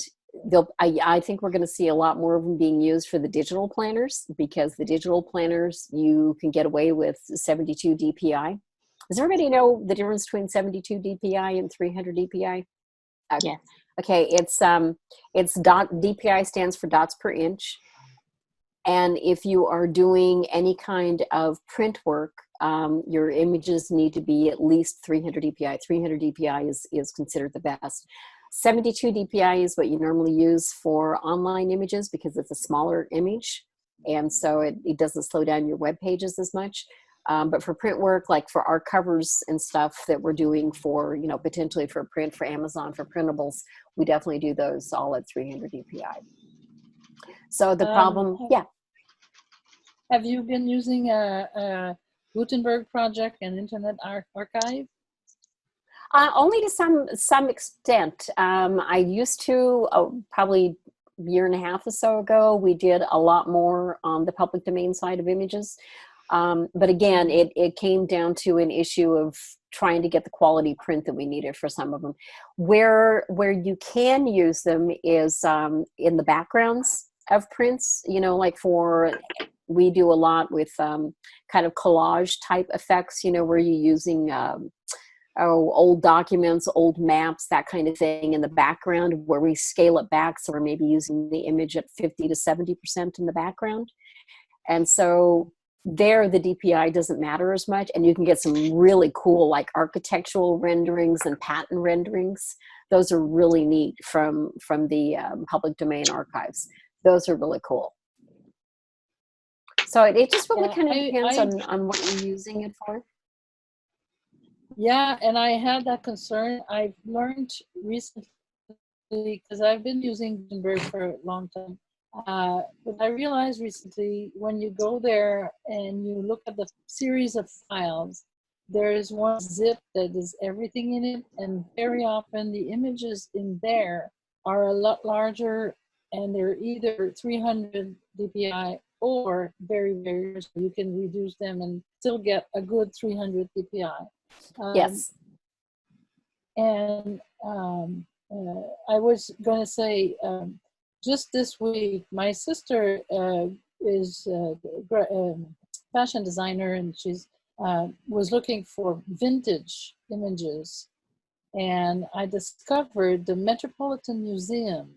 I think we're going to see a lot more of them being used for the digital planners, because the digital planners, you can get away with 72 dpi. Does everybody know the difference between 72 dpi and 300 dpi? Yes. Okay, it's DPI stands for dots per inch. And if you are doing any kind of print work, your images need to be at least 300 dpi. 300 dpi is considered the best. 72 dpi is what you normally use for online images because it's a smaller image, and so it doesn't slow down your web pages as much. But for print work, like for our covers and stuff that we're doing for, potentially for print, for Amazon, for printables, we definitely do those all at 300 dpi. So the problem, Have you been using a Gutenberg project and Internet Archive? Only to some extent. I used to, probably a year and a half or so ago, we did a lot more on the public domain side of images. But again, it came down to an issue of trying to get the quality print that we needed for some of them. Where you can use them is in the backgrounds of prints, we do a lot with kind of collage type effects, where you're using old documents, old maps, that kind of thing in the background, where we scale it back. So we're maybe using the image at 50 to 70% in the background. And so there, the DPI doesn't matter as much, and you can get some really cool, like architectural renderings and pattern renderings. Those are really neat from the public domain archives. Those are really cool. So it just really kind of depends on what you're using it for. Yeah, and I had that concern. I've learned recently, because I've been using Gutenberg for a long time. But I realized recently, when you go there and you look at the series of files, there is one zip that is everything in it, and very often the images in there are a lot larger, and they're either 300 dpi or very, very, so you can reduce them and still get a good 300 dpi. Yes. And I was going to say, just this week, my sister is a fashion designer, and she's was looking for vintage images, and I discovered the Metropolitan Museum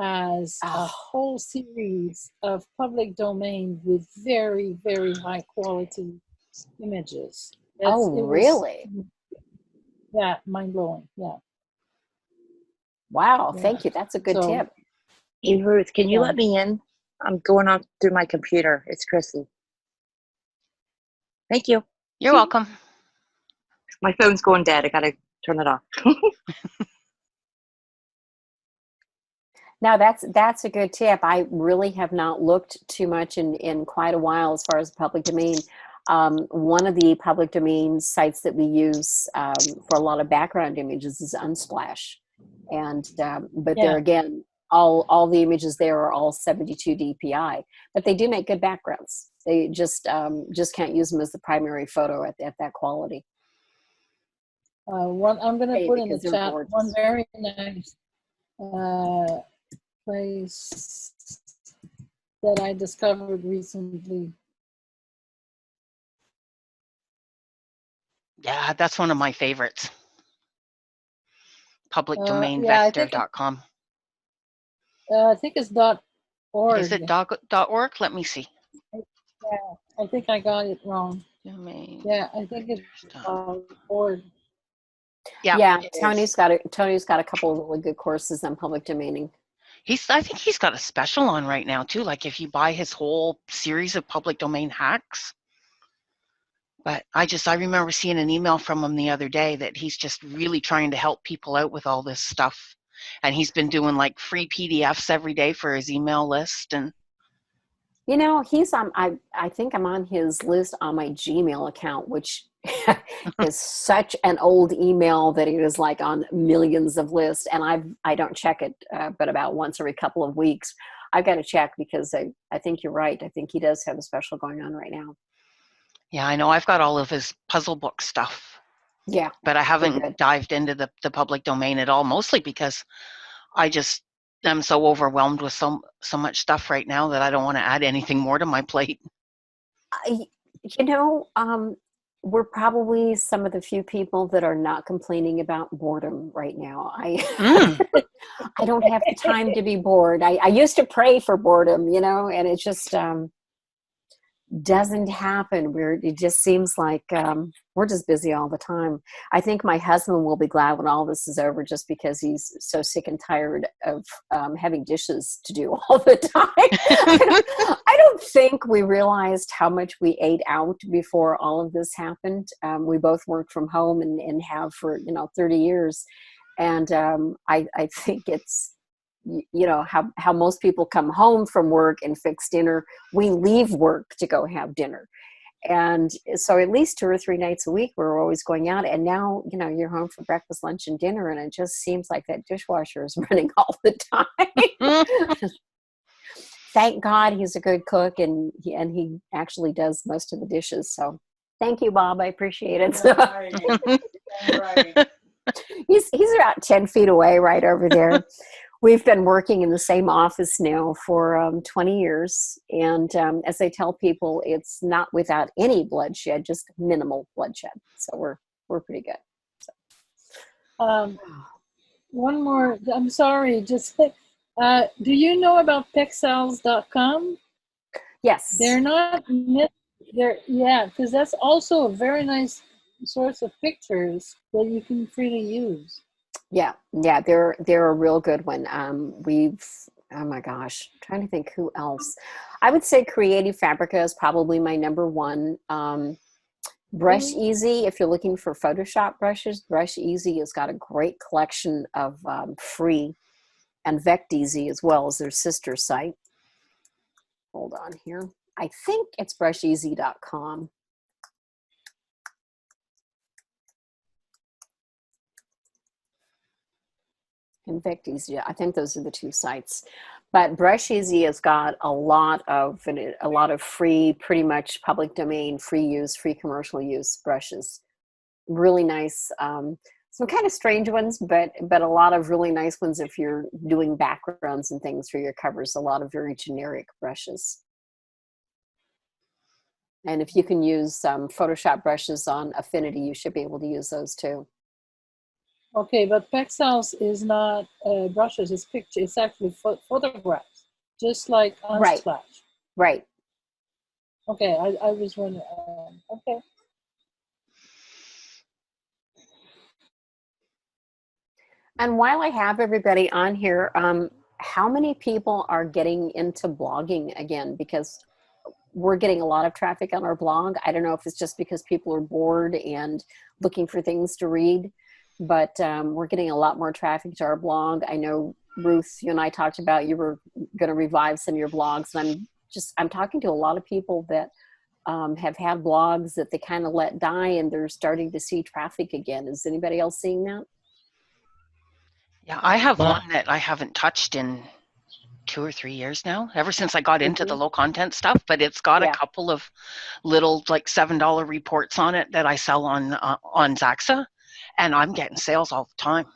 has a whole series of public domain with very, very high quality images. Really? Yeah, mind blowing. Yeah. Wow, thank you. That's a good tip. Hey, Ruth, can you let me in? I'm going on through my computer. It's Chrissy. Thank you. You're welcome. My phone's going dead. I got to turn it off. Now that's a good tip. I really have not looked too much in quite a while as far as public domain. One of the public domain sites that we use for a lot of background images is Unsplash, and but there again, all the images there are all 72 DPI, but they do make good backgrounds. They just can't use them as the primary photo at that quality. I'm going to put in the chat gorgeous. One very nice place that I discovered recently. Yeah, that's one of my favorites. Publicdomainvector.com. I think it's .org. Is it .org? Let me see. Yeah, I think I got it wrong. Yeah, I think it's .org. Yeah, Tony's got a couple of really good courses on public domaining. I think he's got a special on right now too. Like if you buy his whole series of public domain hacks. But I remember seeing an email from him the other day that he's just really trying to help people out with all this stuff. And he's been doing like free PDFs every day for his email list. And you know, he's on, I think I'm on his list on my Gmail account, which is such an old email that it is like on millions of lists. And I don't check it, but about once every couple of weeks, I've got to check because I think you're right. I think he does have a special going on right now. Yeah, I know. I've got all of his puzzle book stuff. Yeah. But I haven't dived into the public domain at all, mostly because I'm so overwhelmed with so much stuff right now that I don't want to add anything more to my plate. You know, we're probably some of the few people that are not complaining about boredom right now. I don't have the time to be bored. I used to pray for boredom, you know, and it just doesn't happen. It just seems like we're just busy all the time. I think my husband will be glad when all this is over, just because he's so sick and tired of having dishes to do all the time. I don't think we realized how much we ate out before all of this happened. We both worked from home and have for 30 years, and I think it's, you know, how most people come home from work and fix dinner. We leave work to go have dinner. And so at least 2 or 3 nights a week, we're always going out. And now, you know, you're home for breakfast, lunch, and dinner. And it just seems like that dishwasher is running all the time. Thank God he's a good cook, and he actually does most of the dishes. So thank you, Bob. I appreciate it. Right. He's about 10 feet away right over there. We've been working in the same office now for 20 years. And as I tell people, it's not without any bloodshed, just minimal bloodshed. So we're pretty good. So. One more, I'm sorry, just do you know about pexels.com? Yes. They're not, because that's also a very nice source of pictures that you can freely use. Yeah, they're a real good one. Oh my gosh, I'm trying to think who else. I would say Creative Fabrica is probably my number one. Brush Easy, if you're looking for Photoshop brushes, Brush Easy has got a great collection of free, and Vect Easy as well as their sister site. Hold on here. I think it's brusheasy.com. And Vect Easy, I think those are the 2 sites. But Brush Easy has got a lot of free, pretty much public domain, free use, free commercial use brushes. Really nice Some kind of strange ones, but a lot of really nice ones if you're doing backgrounds and things for your covers. A lot of very generic brushes. And if you can use Photoshop brushes on Affinity, you should be able to use those too. Okay, but Pexels is not brushes, it's picture. It's actually photographs, just like Unsplash. Right. Okay, I was wondering. Okay. And while I have everybody on here, how many people are getting into blogging again? Because we're getting a lot of traffic on our blog. I don't know if it's just because people are bored and looking for things to read, but we're getting a lot more traffic to our blog. I know, Ruth, you and I talked about you were going to revive some of your blogs, and I'm talking to a lot of people that have had blogs that they kind of let die, and they're starting to see traffic again. Is anybody else seeing that? Yeah, I have one that I haven't touched in 2 or 3 years now, ever since I got into the low content stuff, but it's got a couple of little like $7 reports on it that I sell on Zaxa, and I'm getting sales all the time.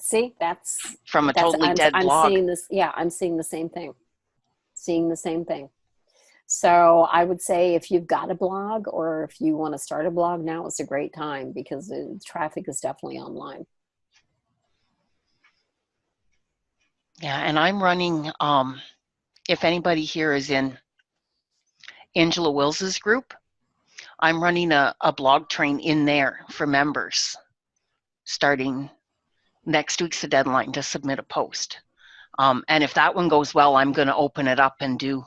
See, that's from a totally dead blog. Seeing this, I'm seeing the same thing. So I would say if you've got a blog or if you want to start a blog now, it's a great time because the traffic is definitely online. Yeah, and I'm running, if anybody here is in Angela Wills's group, I'm running a blog train in there for members starting next week's the deadline to submit a post. And if that one goes well, I'm going to open it up and do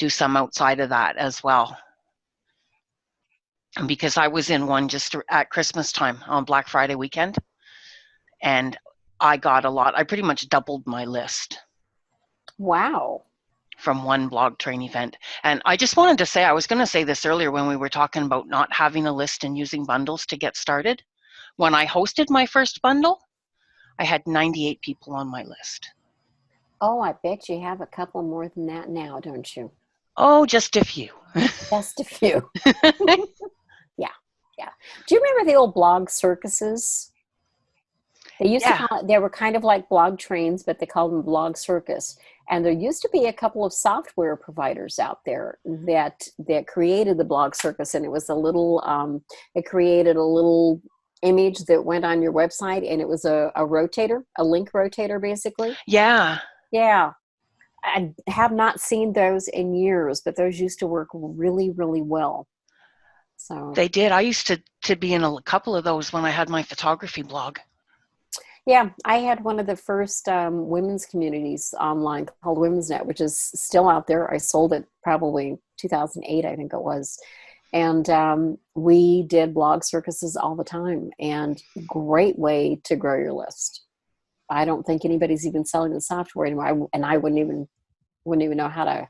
some outside of that as well. And because I was in one just at Christmas time on Black Friday weekend, and I got a lot. I pretty much doubled my list. Wow. From one blog train event. And I just wanted to say, I was going to say this earlier when we were talking about not having a list and using bundles to get started. When I hosted my first bundle, I had 98 people on my list. Oh, I bet you have a couple more than that now, don't you? Oh, just a few. Just a few. Yeah. Do you remember the old blog circuses? They used to call it, they were kind of like blog trains, but they called them blog circus. And there used to be a couple of software providers out there that created the blog circus, and it was a little, it created a little image that went on your website, and it was a rotator, a link rotator, basically. Yeah. Yeah. I have not seen those in years, but those used to work really, really well. So they did. I used to be in a couple of those when I had my photography blog. Yeah, I had one of the first women's communities online called Women's Net, which is still out there. I sold it probably 2008, I think it was. And we did blog circuses all the time, and great way to grow your list. I don't think anybody's even selling the software anymore, and I wouldn't even know how to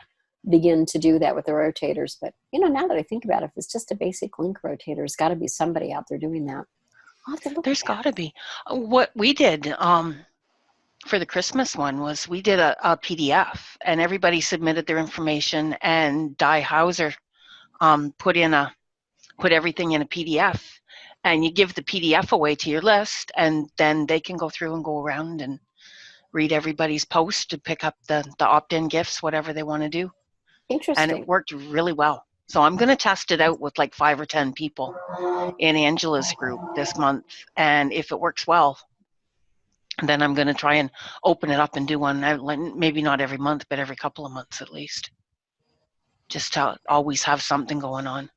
begin to do that with the rotators. But now that I think about it, if it's just a basic link rotator, there's got to be somebody out there doing that. There's got to be. What we did for the Christmas one was we did a PDF, and everybody submitted their information, and Di Hauser put everything in a PDF, and you give the PDF away to your list, and then they can go through and go around and read everybody's post to pick up the opt-in gifts, whatever they want to do. Interesting. And it worked really well. So I'm going to test it out with like 5 or 10 people in Angela's group this month. And if it works well, then I'm going to try and open it up and do one, maybe not every month, but every couple of months at least. Just to always have something going on.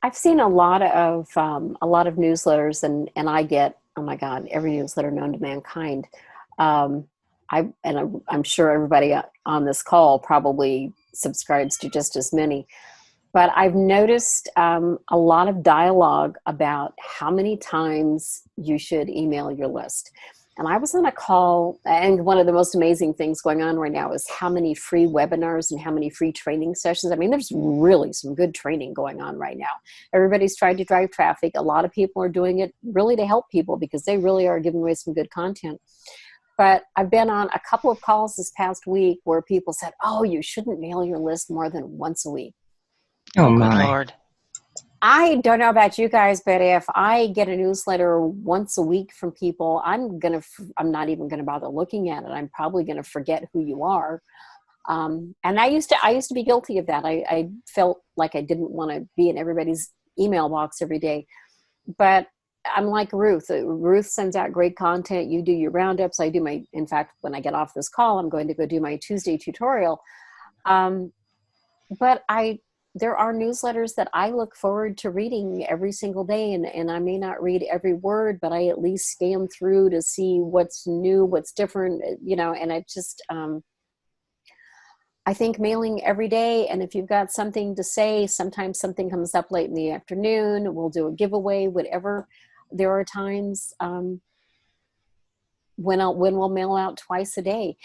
I've seen a lot of newsletters, and I get, oh my God, every newsletter known to mankind. I'm sure everybody on this call probably subscribes to just as many. But I've noticed a lot of dialogue about how many times you should email your list. And I was on a call, and one of the most amazing things going on right now is how many free webinars and how many free training sessions. I mean, there's really some good training going on right now. Everybody's trying to drive traffic. A lot of people are doing it really to help people because they really are giving away some good content. But I've been on a couple of calls this past week where people said, oh, you shouldn't mail your list more than once a week. Oh my Lord. I don't know about you guys, but if I get a newsletter once a week from people, I'm not even gonna bother looking at it. I'm probably gonna forget who you are. And I used to be guilty of that. I felt like I didn't want to be in everybody's email box every day. But I'm like Ruth. Ruth sends out great content. You do your roundups. In fact, when I get off this call, I'm going to go do my Tuesday tutorial. But there are newsletters that I look forward to reading every single day, and I may not read every word, but I at least scan through to see what's new, what's different, and I just, I think mailing every day, and if you've got something to say, sometimes something comes up late in the afternoon, we'll do a giveaway, whatever. There are times when we'll mail out twice a day.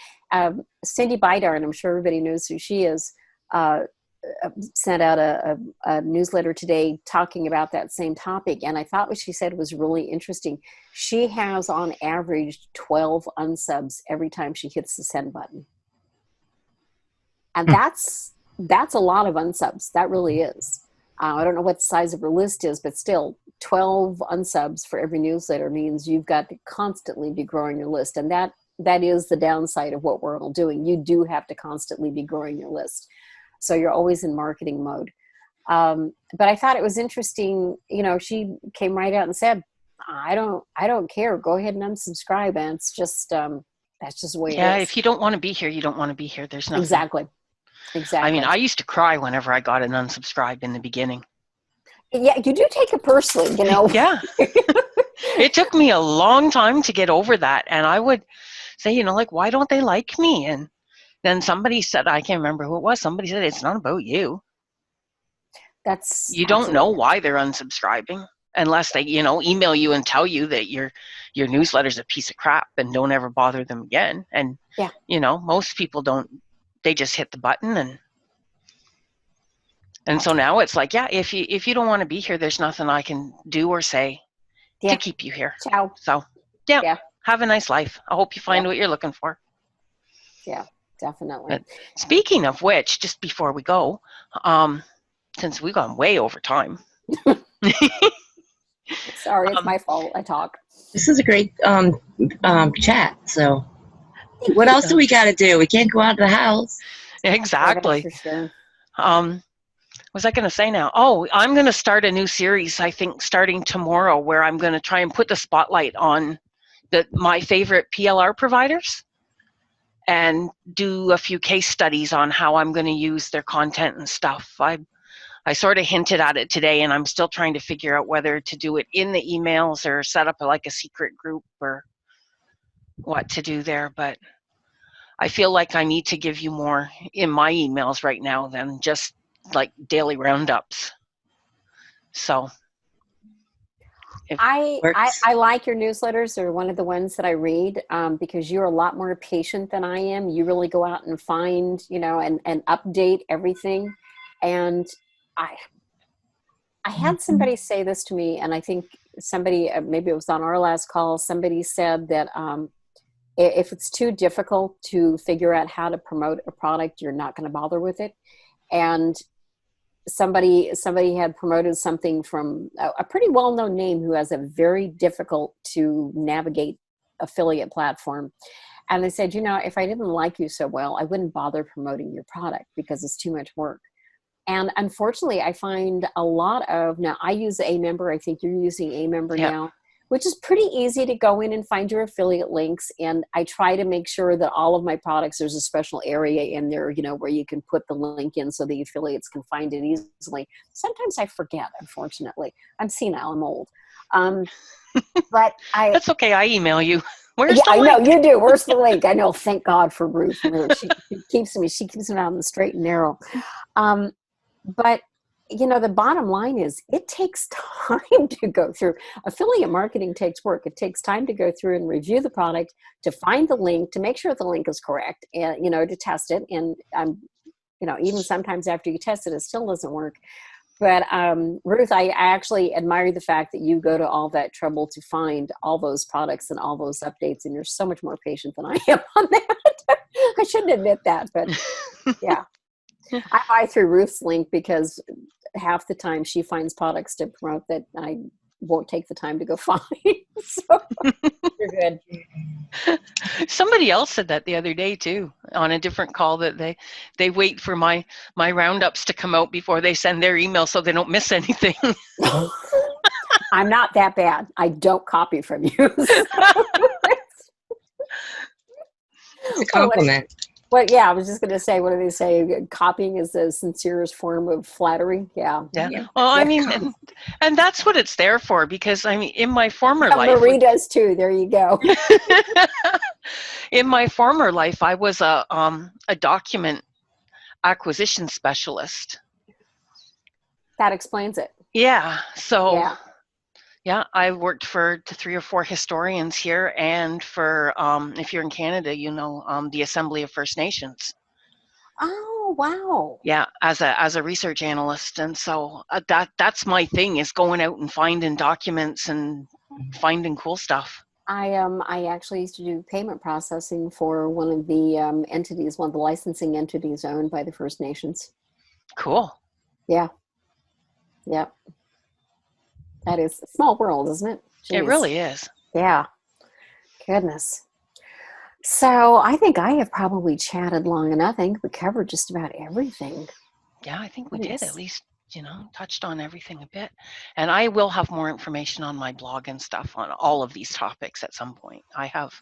Cindy Bidar, and I'm sure everybody knows who she is, sent out a newsletter today talking about that same topic. And I thought what she said was really interesting. She has on average 12 unsubs every time she hits the send button. And that's a lot of unsubs. That really is. I don't know what the size of her list is, but still 12 unsubs for every newsletter means you've got to constantly be growing your list. And that is the downside of what we're all doing. You do have to constantly be growing your list. So you're always in marketing mode. But I thought it was interesting. She came right out and said, I don't care. Go ahead and unsubscribe. And it's just, that's just the way it is. Yeah, if you don't want to be here, you don't want to be here. There's nothing. Exactly. I mean, I used to cry whenever I got an unsubscribe in the beginning. Yeah, you do take it personally, Yeah. It took me a long time to get over that. And I would say, why don't they like me? And then somebody said, I can't remember who it was, somebody said, it's not about you. You don't know why they're unsubscribing unless they, email you and tell you that your newsletter's a piece of crap and don't ever bother them again. And, most people don't, they just hit the button. And so now it's like, yeah, if you don't want to be here, there's nothing I can do or say to keep you here. Ciao. So, yeah, have a nice life. I hope you find what you're looking for. Yeah. Definitely. But speaking of which, just before we go, since we've gone way over time. Sorry, it's my fault. I talk. This is a great chat. So what else do we got to do? We can't go out of the house. Exactly. For sure. What was I going to say now? Oh, I'm going to start a new series, I think, starting tomorrow, where I'm going to try and put the spotlight on my favorite PLR providers and do a few case studies on how I'm going to use their content and stuff. I sort of hinted at it today, and I'm still trying to figure out whether to do it in the emails or set up a secret group or what to do there. But I feel like I need to give you more in my emails right now than just daily roundups. So I like your newsletters. They're one of the ones that I read because you're a lot more patient than I am. You really go out and find, and update everything. And I had somebody say this to me, and I think somebody, maybe it was on our last call, somebody said that if it's too difficult to figure out how to promote a product, you're not going to bother with it. And somebody had promoted something from a pretty well-known name who has a very difficult to navigate affiliate platform. And they said, if I didn't like you so well, I wouldn't bother promoting your product because it's too much work. And unfortunately, I find a lot of, now I use Amember. I think you're using Amember now, which is pretty easy to go in and find your affiliate links. And I try to make sure that all of my products, there's a special area in there, where you can put the link in so the affiliates can find it easily. Sometimes I forget, unfortunately. I'm senile, I'm old. But that's okay. I email you. Where's the link? I know you do. Where's the link? I know. Thank God for Ruth. She keeps me on the straight and narrow. But the bottom line is it takes time to go through. Affiliate marketing takes work. It takes time to go through and review the product, to find the link, to make sure the link is correct, and, to test it. And, even sometimes after you test it, it still doesn't work. But Ruth, I actually admire the fact that you go to all that trouble to find all those products and all those updates. And you're so much more patient than I am on that. I shouldn't admit that, but yeah. I buy through Ruth's link because half the time she finds products to promote that I won't take the time to go find. So you're good. Somebody else said that the other day too, on a different call, that they wait for my roundups to come out before they send their email so they don't miss anything. I'm not that bad. I don't copy from you. It's a compliment. Well, yeah, I was just going to say, what do they say? Copying is the sincerest form of flattery. Yeah. Yeah. Well, I mean, and that's what it's there for, because I mean, in my former life, Marie does too. There you go. In my former life, I was a document acquisition specialist. That explains it. Yeah. So. Yeah. Yeah, I worked for 3 or 4 historians here, and for, if you're in Canada, you know, the Assembly of First Nations. Oh, wow. Yeah, as a research analyst, and so that's my thing, is going out and finding documents and finding cool stuff. I actually used to do payment processing for one of the entities, one of the licensing entities owned by the First Nations. Cool. Yeah. Yep. That is a small world, isn't it? Jeez. It really is. Yeah. Goodness. So I think I have probably chatted long enough. I think we covered just about everything. Yeah, I think we did, at least, you know, touched on everything a bit. And I will have more information on my blog and stuff on all of these topics at some point. I have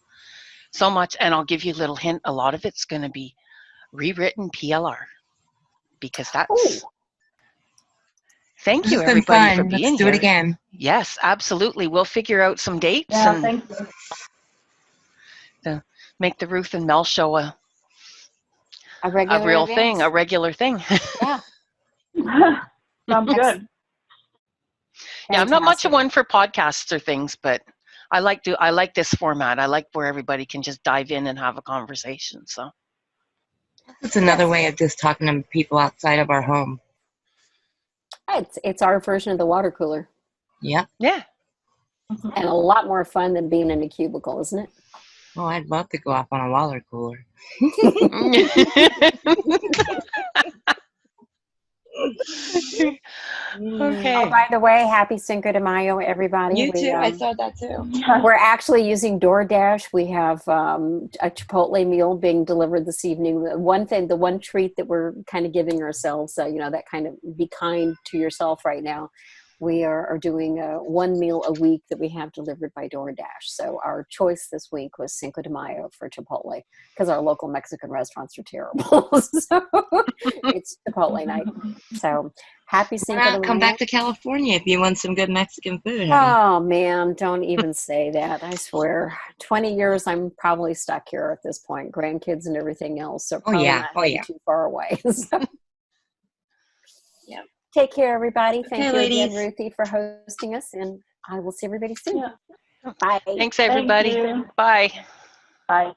so much, and I'll give you a little hint. A lot of it's going to be rewritten PLR, because that's... Ooh. Thank you, everybody, for being here. Let's do it again. Yes, absolutely. We'll figure out some dates Yeah, and thank you. to make the Ruth and Mel show a regular real event. thing, a regular thing. Yeah. Sounds good. Yeah, I'm not much of one for podcasts or things, but I like this format. I like where everybody can just dive in and have a conversation. So it's another way of just talking to people outside of our home. It's our version of the water cooler. Yeah. Yeah. And a lot more fun than being in a cubicle, isn't it? Oh, I'd love to go off on a water cooler. Okay. Oh, by the way, happy Cinco de Mayo, everybody. You too. I saw that too. We're actually using DoorDash. We have a Chipotle meal being delivered this evening. The one treat that we're kind of giving ourselves, that kind of be kind to yourself right now. We are doing one meal a week that we have delivered by DoorDash. So our choice this week was Cinco de Mayo for Chipotle, because our local Mexican restaurants are terrible. So it's Chipotle night. So happy Cinco de Mayo. Come back to California if you want some good Mexican food. Oh, man, don't even say that. I swear. 20 years, I'm probably stuck here at this point. Grandkids and everything else. So probably not too far away. So. Yeah. Take care, everybody. Thank you ladies. again, Ruthie, for hosting us, and I will see everybody soon. Yeah. Bye. Thanks, everybody. Thank you. Bye. Bye.